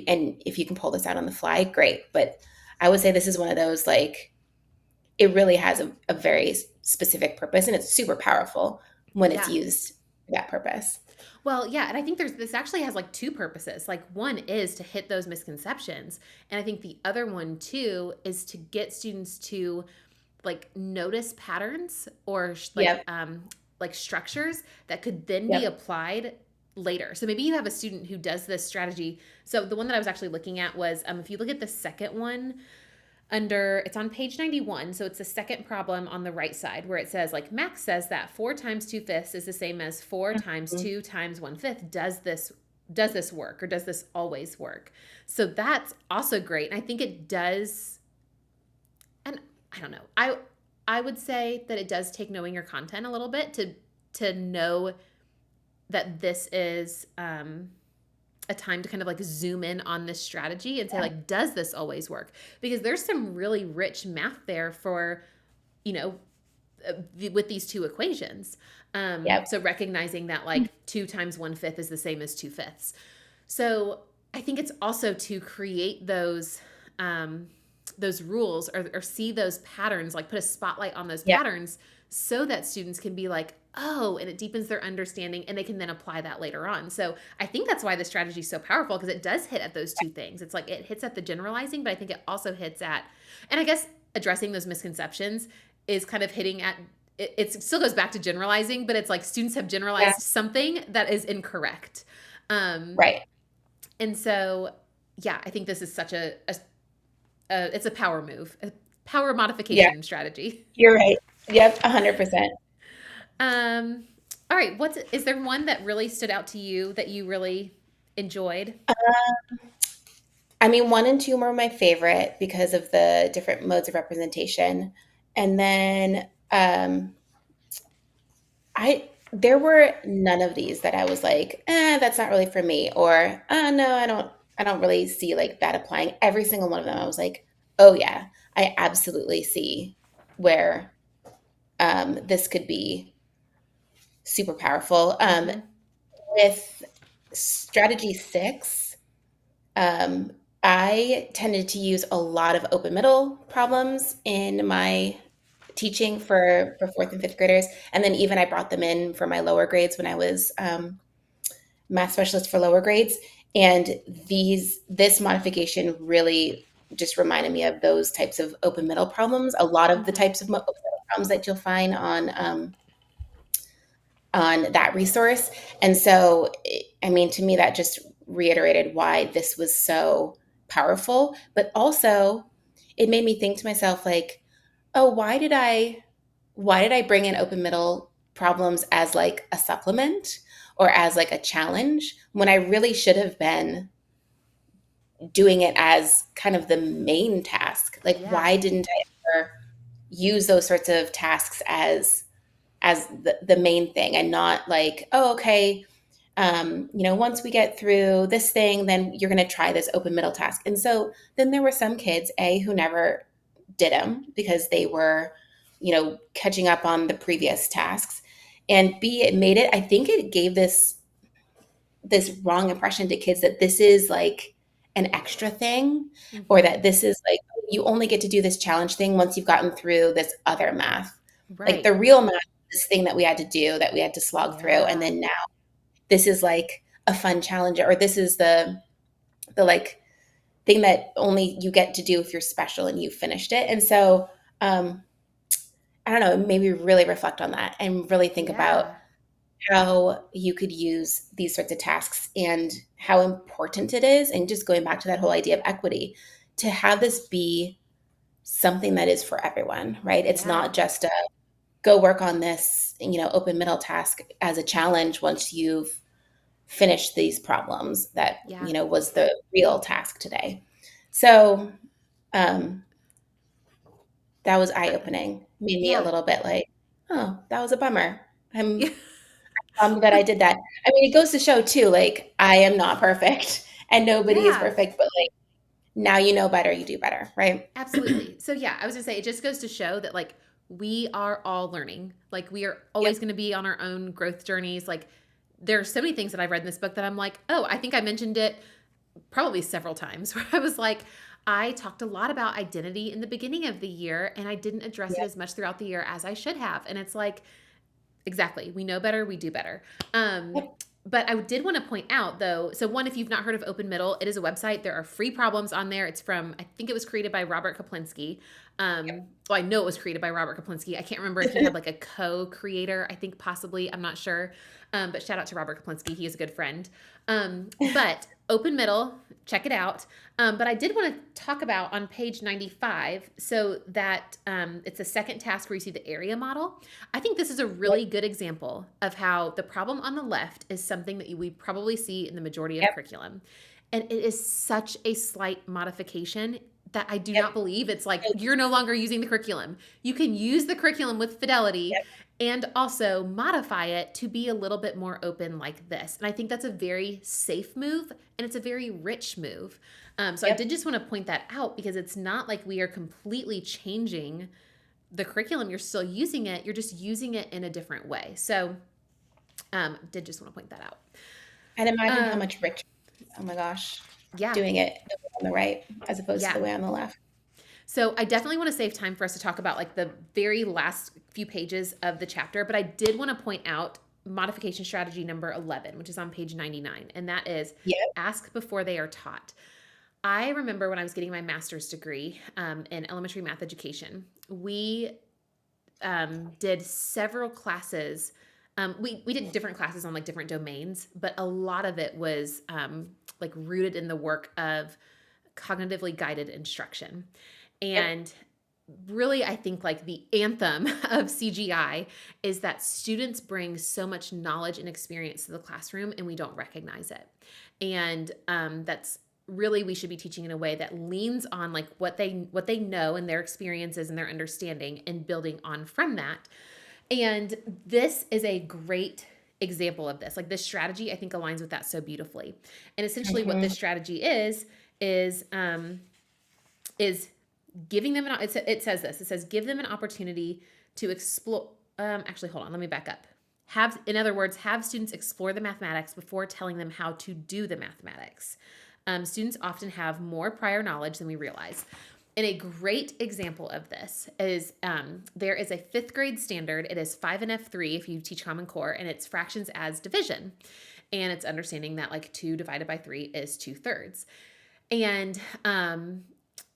And if you can pull this out on the fly, great. But I would say this is one of those, like, it really has a very specific purpose, and it's super powerful when it's Yeah. used for that purpose. Well, yeah, and I think this actually has like two purposes. Like one is to hit those misconceptions, and I think the other one too is to get students to like notice patterns or Yep. like structures that could then be Yep. applied later. So maybe you have a student who does this strategy. So the one that I was actually looking at was if you look at the second one, it's on page 91, so it's the second problem on the right side where it says, like, Max says that 4 times 2/5 is the same as 4 times Mhm. 2 times 1/5. Does this work, or does this always work? So that's also great, and I think it does. And I don't know, I would say that it does take knowing your content a little bit to know that this is a time to kind of like zoom in on this strategy and say, Yeah. like, does this always work? Because there's some really rich math there for, you know, with these two equations. Yep. So recognizing that like 2 times 1/5 is the same as 2/5. So I think it's also to create those rules, or see those patterns, like put a spotlight on those Yep. patterns so that students can be like, oh, and it deepens their understanding and they can then apply that later on. So I think that's why the strategy is so powerful, because it does hit at those two things. It's like it hits at the generalizing, but I think it also hits at, and I guess addressing those misconceptions is kind of hitting at, it still goes back to generalizing, but it's like students have Yeah. generalized something that is incorrect. Um, Right. and so, yeah, I think this is such it's a power move, a power Yeah. modification strategy. You're right. Yep. 100%. Um, all right, is there one that really stood out to you that you really enjoyed? I mean, 1 and 2 were my favorite because of the different modes of representation. And then I there were none of these that I was like, that's not really for me, or no, I don't really see like that applying. Every single one of them, I was like, oh yeah, I absolutely see where this could be super powerful. Mm-hmm. With strategy 6, I tended to use a lot of open middle problems in my teaching for fourth and fifth graders. And then even I brought them in for my lower grades when I was math specialist for lower grades. And this modification really just reminded me of those types of open middle problems. A lot of the Mm-hmm. types of open middle problems that you'll find on that resource. And so, I mean, to me, that just reiterated why this was so powerful. But also, it made me think to myself, like, oh, why did I bring in open middle problems as like a supplement or as like a challenge when I really should have been doing it as kind of the main task? Like, Yeah. why didn't I ever use those sorts of tasks as the main thing, and not like, oh, okay, once we get through this thing, then you're going to try this open middle task. And so then there were some kids, A, who never did them because they were, catching up on the previous tasks. And B, I think it gave this wrong impression to kids that this is like an extra thing, or Mm-hmm. that this is like, you only get to do this challenge thing once you've gotten through this other math. Like Right. the real math, this thing that we had to do, that we had to slog through. And Yeah. then now this is like a fun challenge, or this is the like thing that only you get to do if you're special and you finished it. And so um I don't know, maybe really reflect on that and really think about Yeah. how you could use these sorts of tasks and how important it is. And just going back to that whole idea of equity, to have this be something that is for everyone, right? It's Yeah. not just a go work on this, open middle task as a challenge once you've finished these problems that, Yeah. was the real task today. So um, that was eye Uh, opening, made me a yeah. little bit like, oh, that was a bummer. Yeah. I'm that I did that. I mean, it goes to show too, like, I am not perfect and nobody is Yeah. perfect, but like, now you know better, you do better, right? Absolutely. So yeah, I was gonna say it just goes to show that like we are all learning. Like we are Yep. always gonna be on our own growth journeys. Like there are so many things that I've read in this book that I'm like, oh, I think I mentioned it probably several times where I was like, I talked a lot about identity in the beginning of the year and I didn't address it Yep. as much throughout the year as I should have. And it's like, exactly. We know better, we do better. Um, Yep. but I did want to point out though, so one, if you've not heard of Open Middle, it is a website. There are free problems on there. It's from, I think it was created by Robert Kaplinski. Well, I know it was created by Robert Kaplinski. I can't remember if he had like a co-creator. I think possibly, I'm not sure. But shout out to Robert Kaplinski. He is a good friend. But Open Middle, check it out. But I did want to talk about on page 95, so that it's the second task where you see the area model. I think this is a Yep. really good example of how the problem on the left is something that we probably see in the majority of Yep. curriculum. And it is such a slight modification that I do not Yep. believe it's like So, you're no longer using the curriculum. You can use the curriculum with fidelity yep. and also modify it to be a little bit more open like this. And I think that's a very safe move and it's a very rich move. So I Yep. did just want to point that out because it's not like we are completely changing the curriculum. You're still using it, you're just using it in a different way. So did just want to point that out. And imagine how Um, much richer, oh my gosh, yeah, doing it the way on the right as opposed to yeah. the way on the left. So I definitely want to save time for us to talk about like the very last few pages of the chapter, but I did want to point out modification strategy number 11, which is on page 99, and that is Yep. ask before they are taught. I remember when I was getting my master's degree in elementary math education, we did several classes. We did different classes on like different domains, but a lot of it was like rooted in the work of cognitively guided instruction. Yep. And really, I think like the anthem of CGI is that students bring so much knowledge and experience to the classroom and we don't recognize it. And that's really we should be teaching in a way that leans on like what they know and their experiences and their understanding and building on from that. And this is a great example of this. Like this strategy I think aligns with that so beautifully. And essentially what Hmm. this strategy is is giving them it says this. It says give them an opportunity to explore. Actually, hold on, let me back up. In other words, have students explore the mathematics before telling them how to do the mathematics. Students often have more prior knowledge than we realize. And a great example of this is there is a fifth grade standard. It is 5 and F3 if you teach Common Core, and it's fractions as division. And it's understanding that like 2 divided by 3 is 2/3. And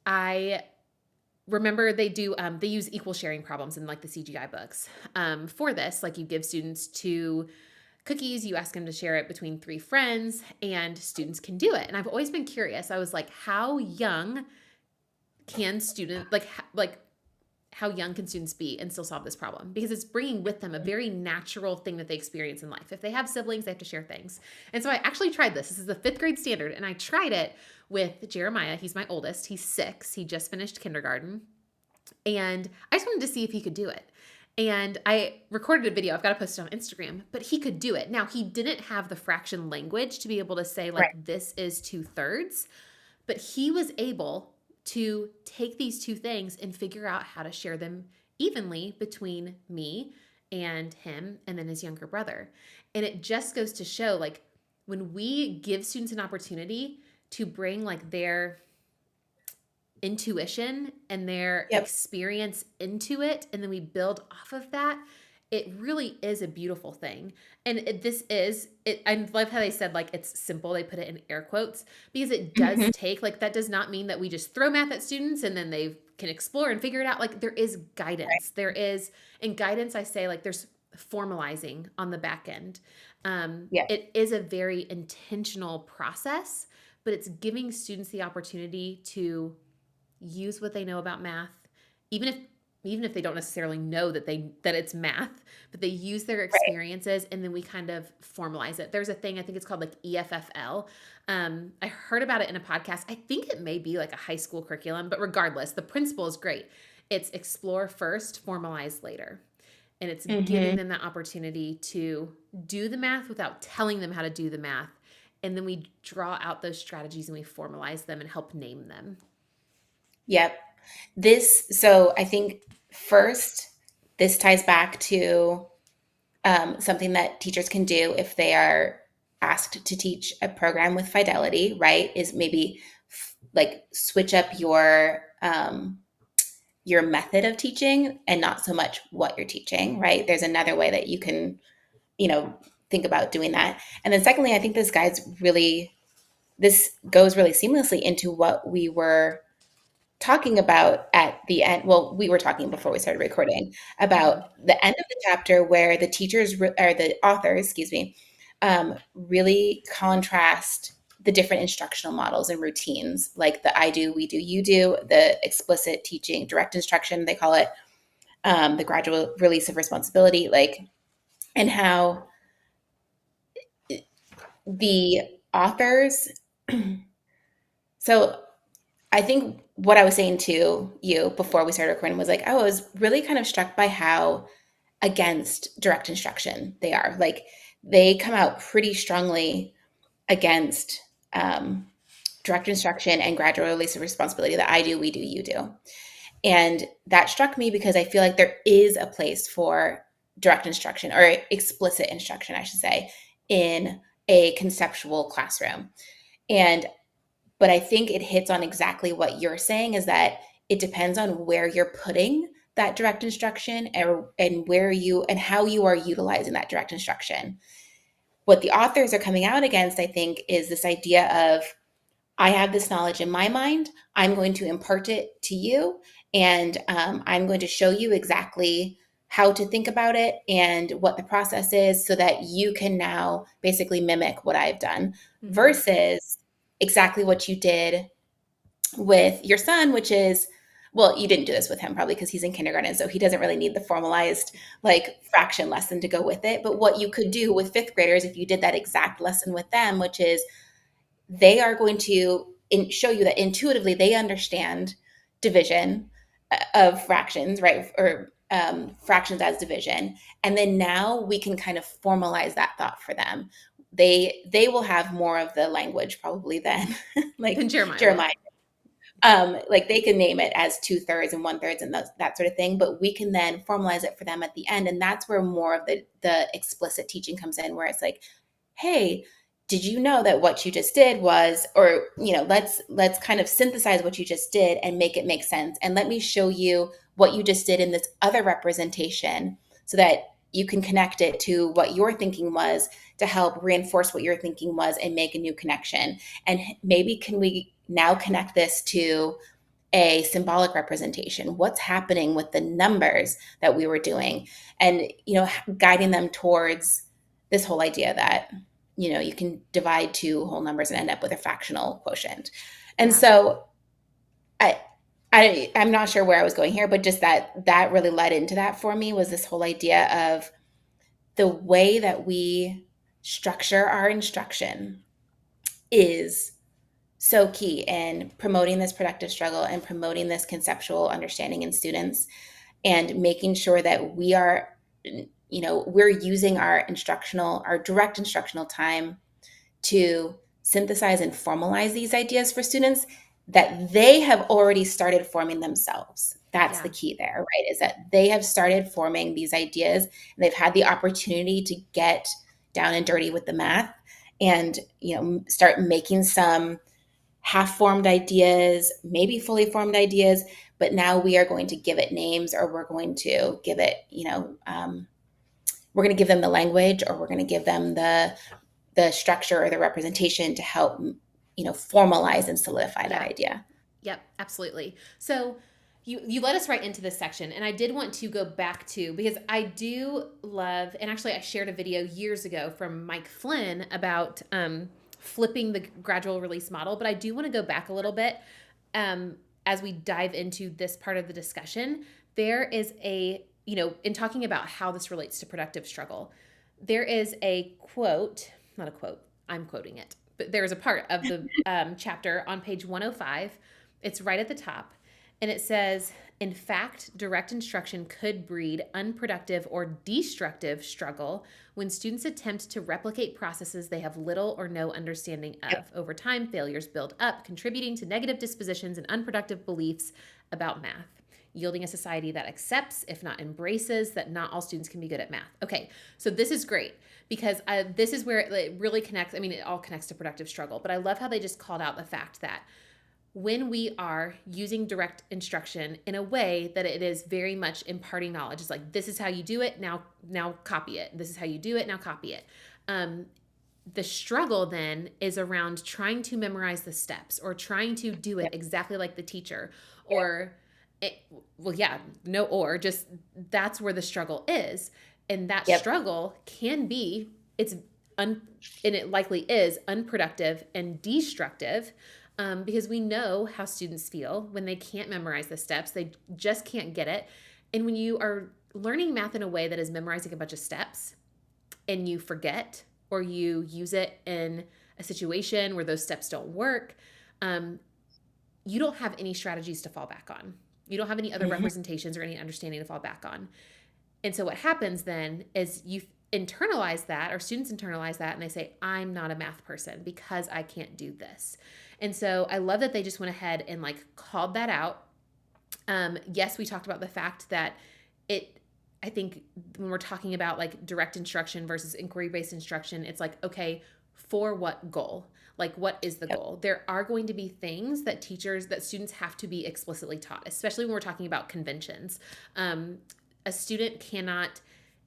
I remember they use equal sharing problems in like the CGI books. For this, like you give students 2 cookies, you ask them to share it between 3 friends, and students can do it. And I've always been curious. I was like, how young can students like how young can students be and still solve this problem? Because it's bringing with them a very natural thing that they experience in life. If they have siblings, they have to share things. And so I actually tried this. This is the 5th grade standard, and I tried it with Jeremiah. He's my oldest. He's 6. He just finished kindergarten. And I just wanted to see if he could do it. And I recorded a video. I've got to post it on Instagram, but he could do it. Now, he didn't have the fraction language to be able to say, like, Right. this is 2/3, but he was able to take these 2 things and figure out how to share them evenly between me and him and then his younger brother. And it just goes to show, like, when we give students an opportunity to bring like their intuition and their Yep. experience into it, and then we build off of that, it really is a beautiful thing. And this is it. I love how they said like it's simple. They put it in air quotes because it does Mhm. take, like, that does not mean that we just throw math at students and then they can explore and figure it out. Like, there is Right. guidance. There is, in guidance, I say, like, there's formalizing on the back end. Yeah. It is a very intentional process, but it's giving students the opportunity to use what they know about math, even if they don't necessarily know that it's math, but they use their Right. experiences, and then we kind of formalize it. There's a thing, I think it's called like EFFL. I heard about it in a podcast. I think it may be like a high school curriculum, but regardless, the principle is great. It's explore first, formalize later. And it's giving Mhm. them that opportunity to do the math without telling them how to do the math. And then we draw out those strategies and we formalize them and help name them. Yep. So I think first, this ties back to something that teachers can do if they are asked to teach a program with fidelity, right? Is maybe like switch up your method of teaching and not so much what you're teaching, right? There's another way that you can, you know, think about doing that. And then secondly, I think this goes really seamlessly into what we were talking about at the end. Well, we were talking before we started recording Mhm. about the end of the chapter where the or the authors, excuse me, really contrast the different instructional models and routines, like the I do, we do, you do, the explicit teaching, direct instruction, they call it, the gradual release of responsibility, like, and how the authors. So I think what I was saying to you before we started recording was like, I was really kind of struck by how against direct instruction they are. Like, they come out pretty strongly against um, direct instruction and gradual release of responsibility, that I do, we do, you do. And that struck me because I feel like there is a place for direct instruction, or explicit instruction, I should say, in a conceptual classroom. And but I think it hits on exactly what you're saying, is that it depends on where you're putting that direct instruction, and where you and how you are utilizing that direct instruction. What the authors are coming out against, I think, is this idea of, I have this knowledge in my mind, I'm going to impart it to you, and I'm going to show you exactly how to think about it and what the process is so that you can now basically mimic what I've done, Mhm. versus exactly what you did with your son, which is, well, you didn't do this with him probably because he's in kindergarten, so he doesn't really need the formalized like fraction lesson to go with it. But what you could do with fifth graders, if you did that exact lesson with them, which is, they are going to show you that intuitively they understand division of fractions, right? Or fractions as division. And then now we can kind of formalize that thought for them. They will have more of the language probably than like Then Jeremiah will. Jeremiah. Like they can name it as 2/3 and 1/3 and that sort of thing, but we can then formalize it for them at the end. And that's where more of the explicit teaching comes in, where it's like, hey, did you know that what you just did was, or, let's kind of synthesize what you just did and make it make sense. And let me show you what you just did in this other representation so that you can connect it to what your thinking was to help reinforce what your thinking was and make a new connection. And maybe can we now connect this to a symbolic representation? What's happening with the numbers that we were doing? And, guiding them towards this whole idea that, you can divide two whole numbers and end up with a fractional quotient. And Yeah. so I, I'm not sure where I was going here, but just that really led into that for me, was this whole idea of the way that we structure our instruction is so key in promoting this productive struggle and promoting this conceptual understanding in students, and making sure that we're using our direct instructional time to synthesize and formalize these ideas for students that they have already started forming themselves. That's the Yeah. key there, right? Is that they have started forming these ideas, and they've had the opportunity to get down and dirty with the math, and start making some half formed ideas, maybe fully formed ideas, but now we are going to give it names, or we're going to give it, we're going to give them the language, or we're going to give them the structure or the representation to help, formalize and solidify that Yeah. idea. Yep, absolutely. So you led us right into this section, and I did want to go back to, because I do love, and actually I shared a video years ago from Mike Flynn about flipping the gradual release model, but I do want to go back a little bit as we dive into this part of the discussion. There is in talking about how this relates to productive struggle, there is a quote, not a quote, I'm quoting it, but there is a part of the chapter on page 105. It's right at the top. And it says, in fact, direct instruction could breed unproductive or destructive struggle when students attempt to replicate processes they have little or no understanding of. Over time, failures build up, contributing to negative dispositions and unproductive beliefs about math, yielding a society that accepts, if not embraces, that not all students can be good at math. Okay, so this is great, because this is where it really connects. I mean, it all connects to productive struggle, but I love how they just called out the fact that when we are using direct instruction in a way that it is very much imparting knowledge, it's like, this is how you do it, now copy it. This is how you do it, now copy it. The struggle then is around trying to memorize the steps, or trying to do it exactly like the teacher, or just that's where the struggle is. And that struggle can be, and it likely is unproductive and destructive, because we know how students feel when they can't memorize the steps. They just can't get it. And when you are learning math in a way that is memorizing a bunch of steps, and you forget, or you use it in a situation where those steps don't work, you don't have any strategies to fall back on. You don't have any other representations or any understanding to fall back on. And so what happens then is you internalize that, or students internalize that, and they say, I'm not a math person because I can't do this. And so I love that they just went ahead and called that out. Yes, we talked about the fact that I think when we're talking about direct instruction versus inquiry-based instruction, it's okay, for what goal? What is the goal? There are going to be things that students have to be explicitly taught, especially when we're talking about conventions. A student cannot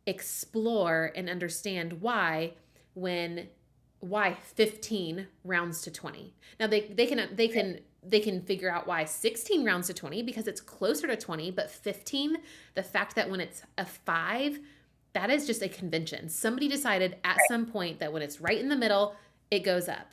explore and understand why 15 rounds to 20. Now they can figure out why 16 rounds to 20 because it's closer to 20, but 15, the fact that when it's a 5, that is just a convention. Somebody decided at some point that when it's right in the middle, it goes up.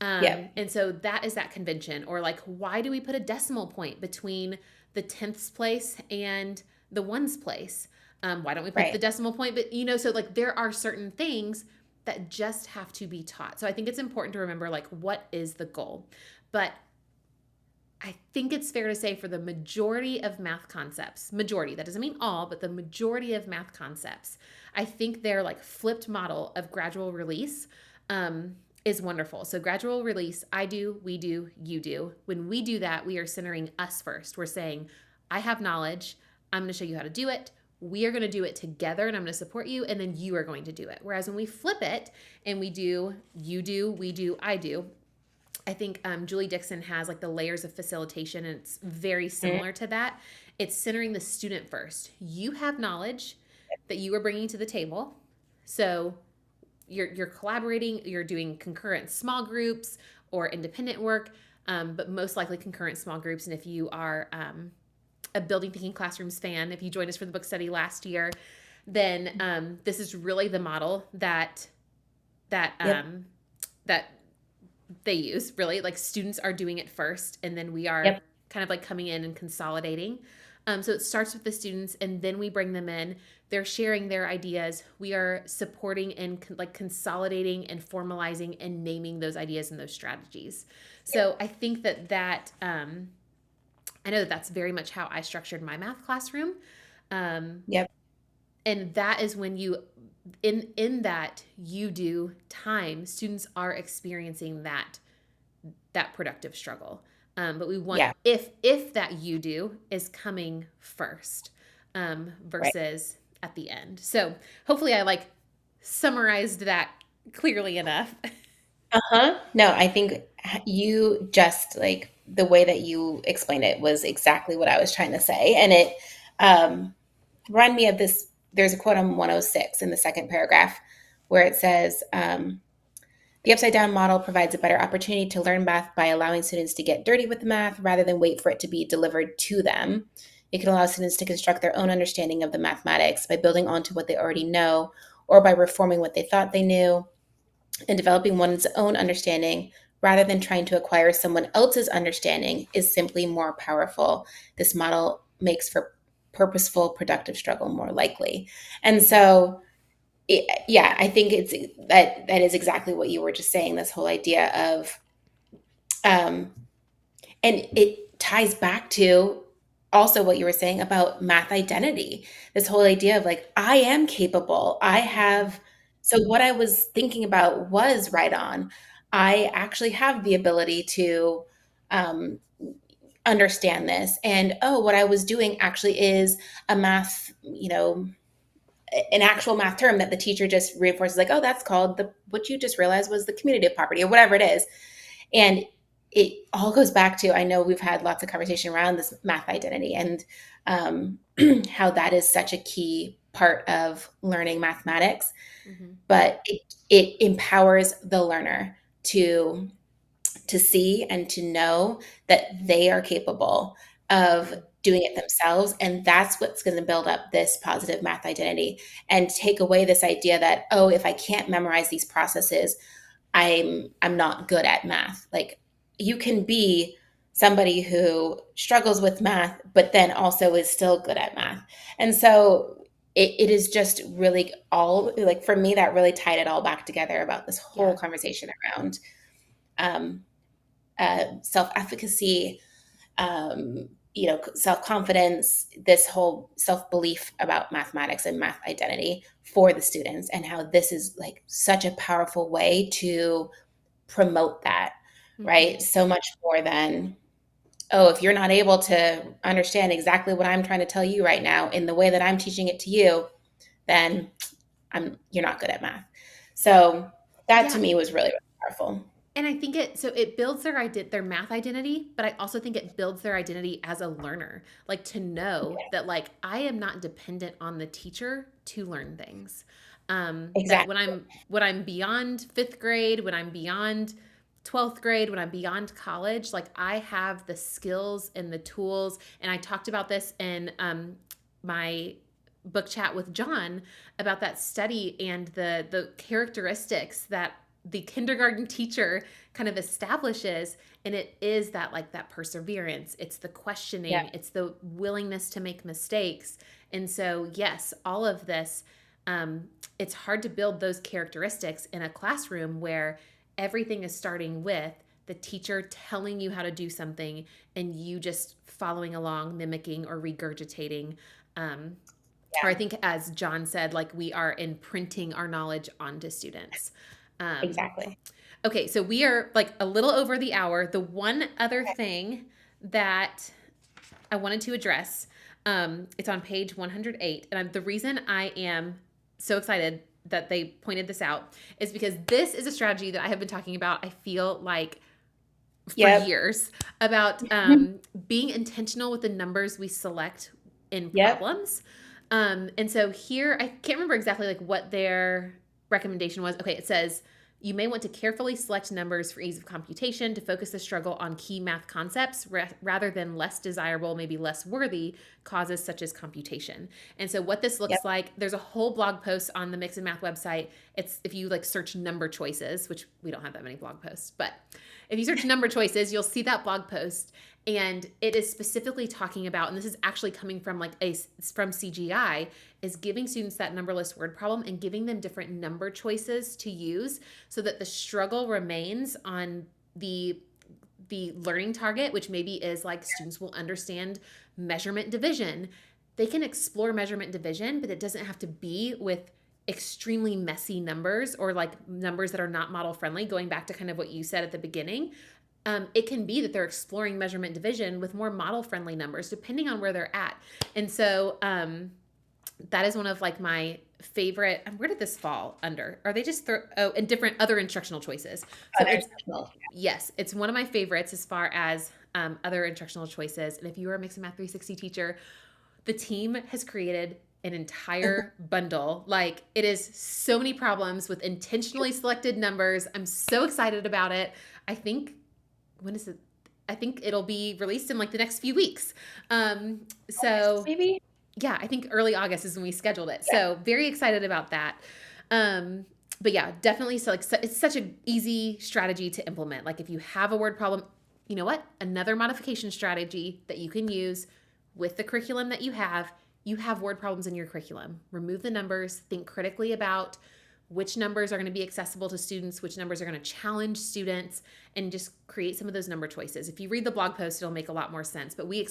And so that is that convention. Or why do we put a decimal point between the 10th place and the ones place? Why don't we put the decimal point? But so there are certain things that just have to be taught. So I think it's important to remember what is the goal. But I think it's fair to say for the majority of math concepts, that doesn't mean all, but the majority of math concepts, I think their flipped model of gradual release is wonderful. So gradual release, I do, we do, you do. When we do that, we are centering us first. We're saying, I have knowledge. I'm going to show you how to do it. We are going to do it together and I'm going to support you. And then you are going to do it. Whereas when we flip it and we do, you do, we do, I do, I think Julie Dixon has like the layers of facilitation, and it's very Mhm. similar to that. It's centering the student first. You have knowledge that you are bringing to the table. So you're collaborating, you're doing concurrent small groups or independent work, but most likely concurrent small groups. And if you are a Building Thinking Classrooms fan, if you joined us for the book study last year, then this is really the model that Yep. that they use. Really, like students are doing it first, and then we are Yep. kind of like coming in and consolidating. So it starts with the students, and then we bring them in. They're sharing their ideas. We are supporting and like consolidating and formalizing and naming those ideas and those strategies. So I think I know that that's very much how I structured my math classroom. Um, Yep. and that is when you in that you do time, students are experiencing that productive struggle. But we want Yeah. if that you do is coming first Right. versus at the end. So hopefully I like summarized that clearly enough. Uh-huh. No, I think you just like the way that you explained it was exactly what I was trying to say. And it um, reminded me of this. There's a quote on 106 in the second paragraph where it says, the upside down model provides a better opportunity to learn math by allowing students to get dirty with the math rather than wait for it to be delivered to them. It can allow students to construct their own understanding of the mathematics by building onto what they already know or by reforming what they thought they knew and developing one's own understanding rather than trying to acquire someone else's understanding is simply more powerful. This model makes for purposeful, productive struggle more likely. And so, yeah, I think it's that is exactly what you were just saying. This whole idea of, um, and it ties back to also what you were saying about math identity. This whole idea of like, I am capable. I Mhm. have, so what I was thinking about was right on. I actually have the ability to um, understand this. And oh, what I was doing actually is a math, an actual math term that the teacher just reinforces, like, oh, that's called what you just realized was the commutative property or whatever it is. And it all goes back to, I know we've had lots of conversation around this math identity and um, how that is such a key part of learning mathematics, Mhm. but it empowers the learner to see and to know that they are capable of Mhm. doing it themselves, and that's what's going to build up this positive math identity and take away this idea that, oh, if I can't memorize these processes, I'm not good at math. Like, you can be somebody who struggles with math but then also is still good at math. And so it is just really all, like, for me, that really tied it all back together about this whole Yeah. conversation around um, self-efficacy, self-confidence, this whole self-belief about mathematics and math identity for the students, and how this is like such a powerful way to promote that, right? Mhm. So much more than, oh, if you're not able to understand exactly what I'm trying to tell you right now in the way that I'm teaching it to you, then you're not good at math. So that to Yeah. me was really, really powerful. And I think it builds their math identity, but I also think it builds their identity as a learner. Like to know that like I am not dependent on the teacher to learn things. That Exactly. when I'm beyond 5th grade, when I'm beyond 12th grade, when I'm beyond college, like I have the skills and the tools. And I talked about this in my book chat with John about that study and the characteristics that the kindergarten teacher kind of establishes, and it is that like that perseverance, it's the Yeah. questioning, it's the willingness to make mistakes. And so yes, all of this, um, it's hard to build those characteristics in a classroom where everything is starting with the teacher telling you how to do something and you just following along, mimicking or regurgitating. um, or I Yeah. think, as John said, like we are imprinting our knowledge onto students. Um, Exactly. okay, so we are like a little over the hour. The one other Okay. thing that I wanted to address, it's on page 108. And the reason I am so excited that they pointed this out is because this is a strategy that I have been talking about, I feel like, for Yep. years, about being intentional with the numbers we select in Yep. problems. And so here, I can't remember exactly like what their recommendation was. Okay, it says you may want to carefully select numbers for ease of computation to focus the struggle on key math concepts rather than less desirable, maybe less worthy causes such as computation. And so what this Yep. looks like, there's a whole blog post on the Mix and Math website. It's if you like search number choices, which we don't have that many blog posts, but if you search number choices, you'll see that blog post, and it is specifically talking about, and this is actually coming from from CGI, is giving students that numberless word problem and giving them different number choices to use so that the struggle remains on the learning target, which maybe is like students will understand measurement division. They can explore measurement division, but it doesn't have to be with extremely messy numbers or like numbers that are not model friendly, going back to kind of what you said at the beginning. It can be that they're exploring measurement division with more model friendly numbers depending on where they're at. And so that is one of like my favorite. Where did this fall under? Are they just and different other instructional choices? So Other it's, instructional. yes, it's one of my favorites as far as other instructional choices. And if you are a Mix and Math 360 teacher, the team has created an entire bundle. Like, it is so many problems with intentionally selected numbers. I'm so excited about it. I think, when is it? I think it'll be released in like the next few weeks. August, So maybe. yeah, I think early August is when we scheduled it. Yeah. So very excited about that. But yeah, definitely. So like, it's such an easy strategy to implement. Like, if you have a word problem, you know what? Another modification strategy that you can use with the curriculum that you have word problems in your curriculum. Remove the numbers, think critically about which numbers are going to be accessible to students, which numbers are going to challenge students, and just create some of those number choices. If you read the blog post, it'll make a lot more sense. But we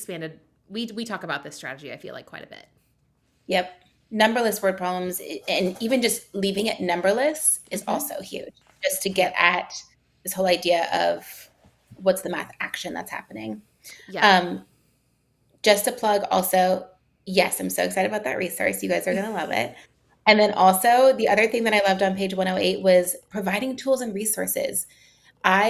talk about this strategy, I feel like, quite a bit. Yep. Numberless word problems, and even just leaving it numberless is Mm-hmm. also huge, just to get Yep. at this whole idea of what's the math action that's happening. Yeah. Um, just to plug also, yes, I'm so excited about that resource. You guys are going to love it. And then also, the other thing that I loved on page 108 was providing tools and resources.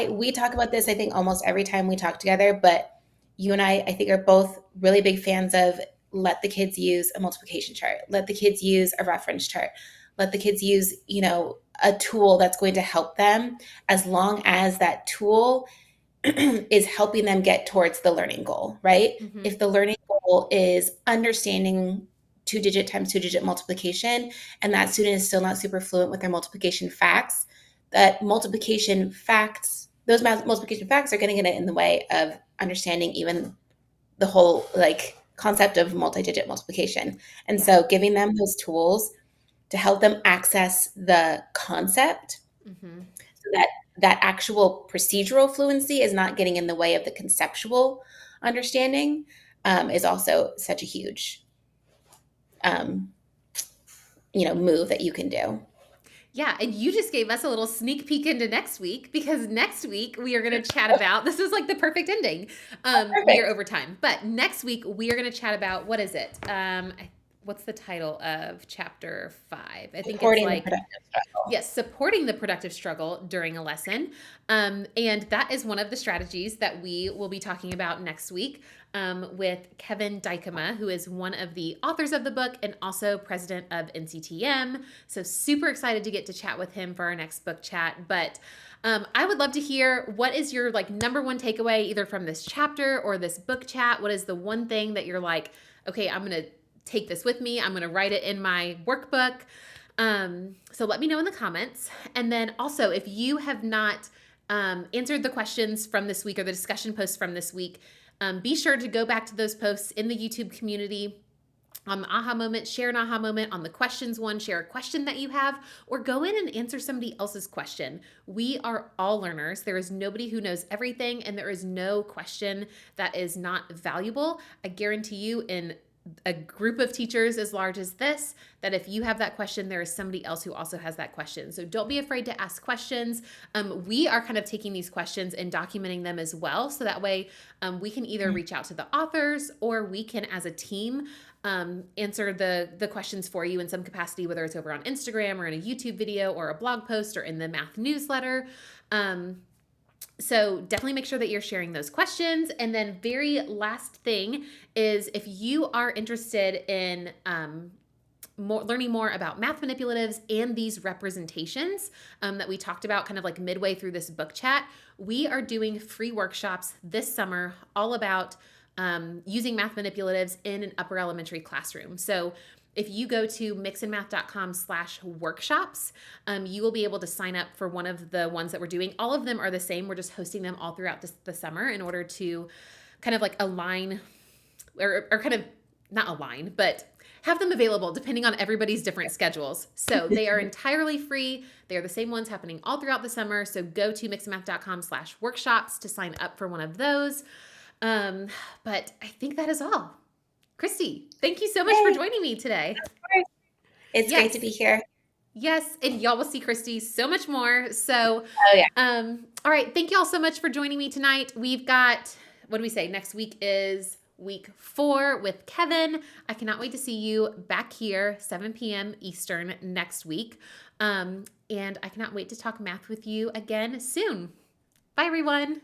We talk about this, I think, almost every time we talk together, but you and I think, are both really big fans of let the kids use a multiplication chart, let the kids use a reference chart, let the kids use, a tool that's going to help them, as long as that tool is helping them get towards the learning goal, right? Mm-hmm. If the learning goal is understanding 2-digit times 2-digit multiplication, and that student is still not super fluent with their multiplication facts, those multiplication facts are going to get in the way of understanding even the whole like concept of multi-digit multiplication. And Yeah. so giving them those tools to help them access the concept, Mm-hmm. so that that actual procedural fluency is not getting in the way of the conceptual understanding, is also such a huge um, move that you can do. Yeah, and you just gave us a little sneak peek into next week, because next week we are going to chat about, this is like the perfect ending. We are Perfect. over time, but next week we are going to chat about, what is it? What's the title of chapter 5? I think it's Supporting the like, productive struggle. yes, supporting the productive struggle during a lesson. And that is one of the strategies that we will be talking about next week, with Kevin Dykema, who is one of the authors of the book and also president of NCTM. So super excited to get to chat with him for our next book chat. But I would love to hear, what is your like number one takeaway either from this chapter or this book chat? What is the one thing that you're like, okay, I'm going to take this with me. I'm going to write it in my workbook. So let me know in the comments. And then also, if you have not answered the questions from this week or the discussion posts from this week, be sure to go back to those posts in the YouTube community. On the aha moment, share an aha moment. On the questions one, share a question that you have, or go in and answer somebody else's question. We are all learners. There is nobody who knows everything, and there is no question that is not valuable. I guarantee you, in a group of teachers as large as this, that if you have that question, there is somebody else who also has that question. So don't be afraid to ask questions. We are kind of taking these questions and documenting them as well. So that way we can either reach out to the authors, or we can, as a team, answer the questions for you in some capacity, whether it's over on Instagram or in a YouTube video or a blog post or in the math newsletter. So definitely make sure that you're sharing those questions. And then very last thing is, if you are interested in learning more about math manipulatives and these representations that we talked about kind of like midway through this book chat, we are doing free workshops this summer all about using math manipulatives in an upper elementary classroom. So if you go to mixandmath.com/workshops, you will be able to sign up for one of the ones that we're doing. All of them are the same. We're just hosting them all throughout the summer in order to kind of like align, or kind of not align, but have them available depending on everybody's different schedules. So they are entirely free. They are the same ones happening all throughout the summer. So go to mixandmath.com/workshops to sign up for one of those. But I think that is all. Christy, thank you so much for joining me today. Of course. It's great to be here. Yes, and y'all will see Christy so much more. So, Oh, yeah. All right, thank y'all so much for joining me tonight. We've got, what do we say? Next week is week 4 with Kevin. I cannot wait to see you back here, 7 p.m. Eastern next week. And I cannot wait to talk math with you again soon. Bye, everyone.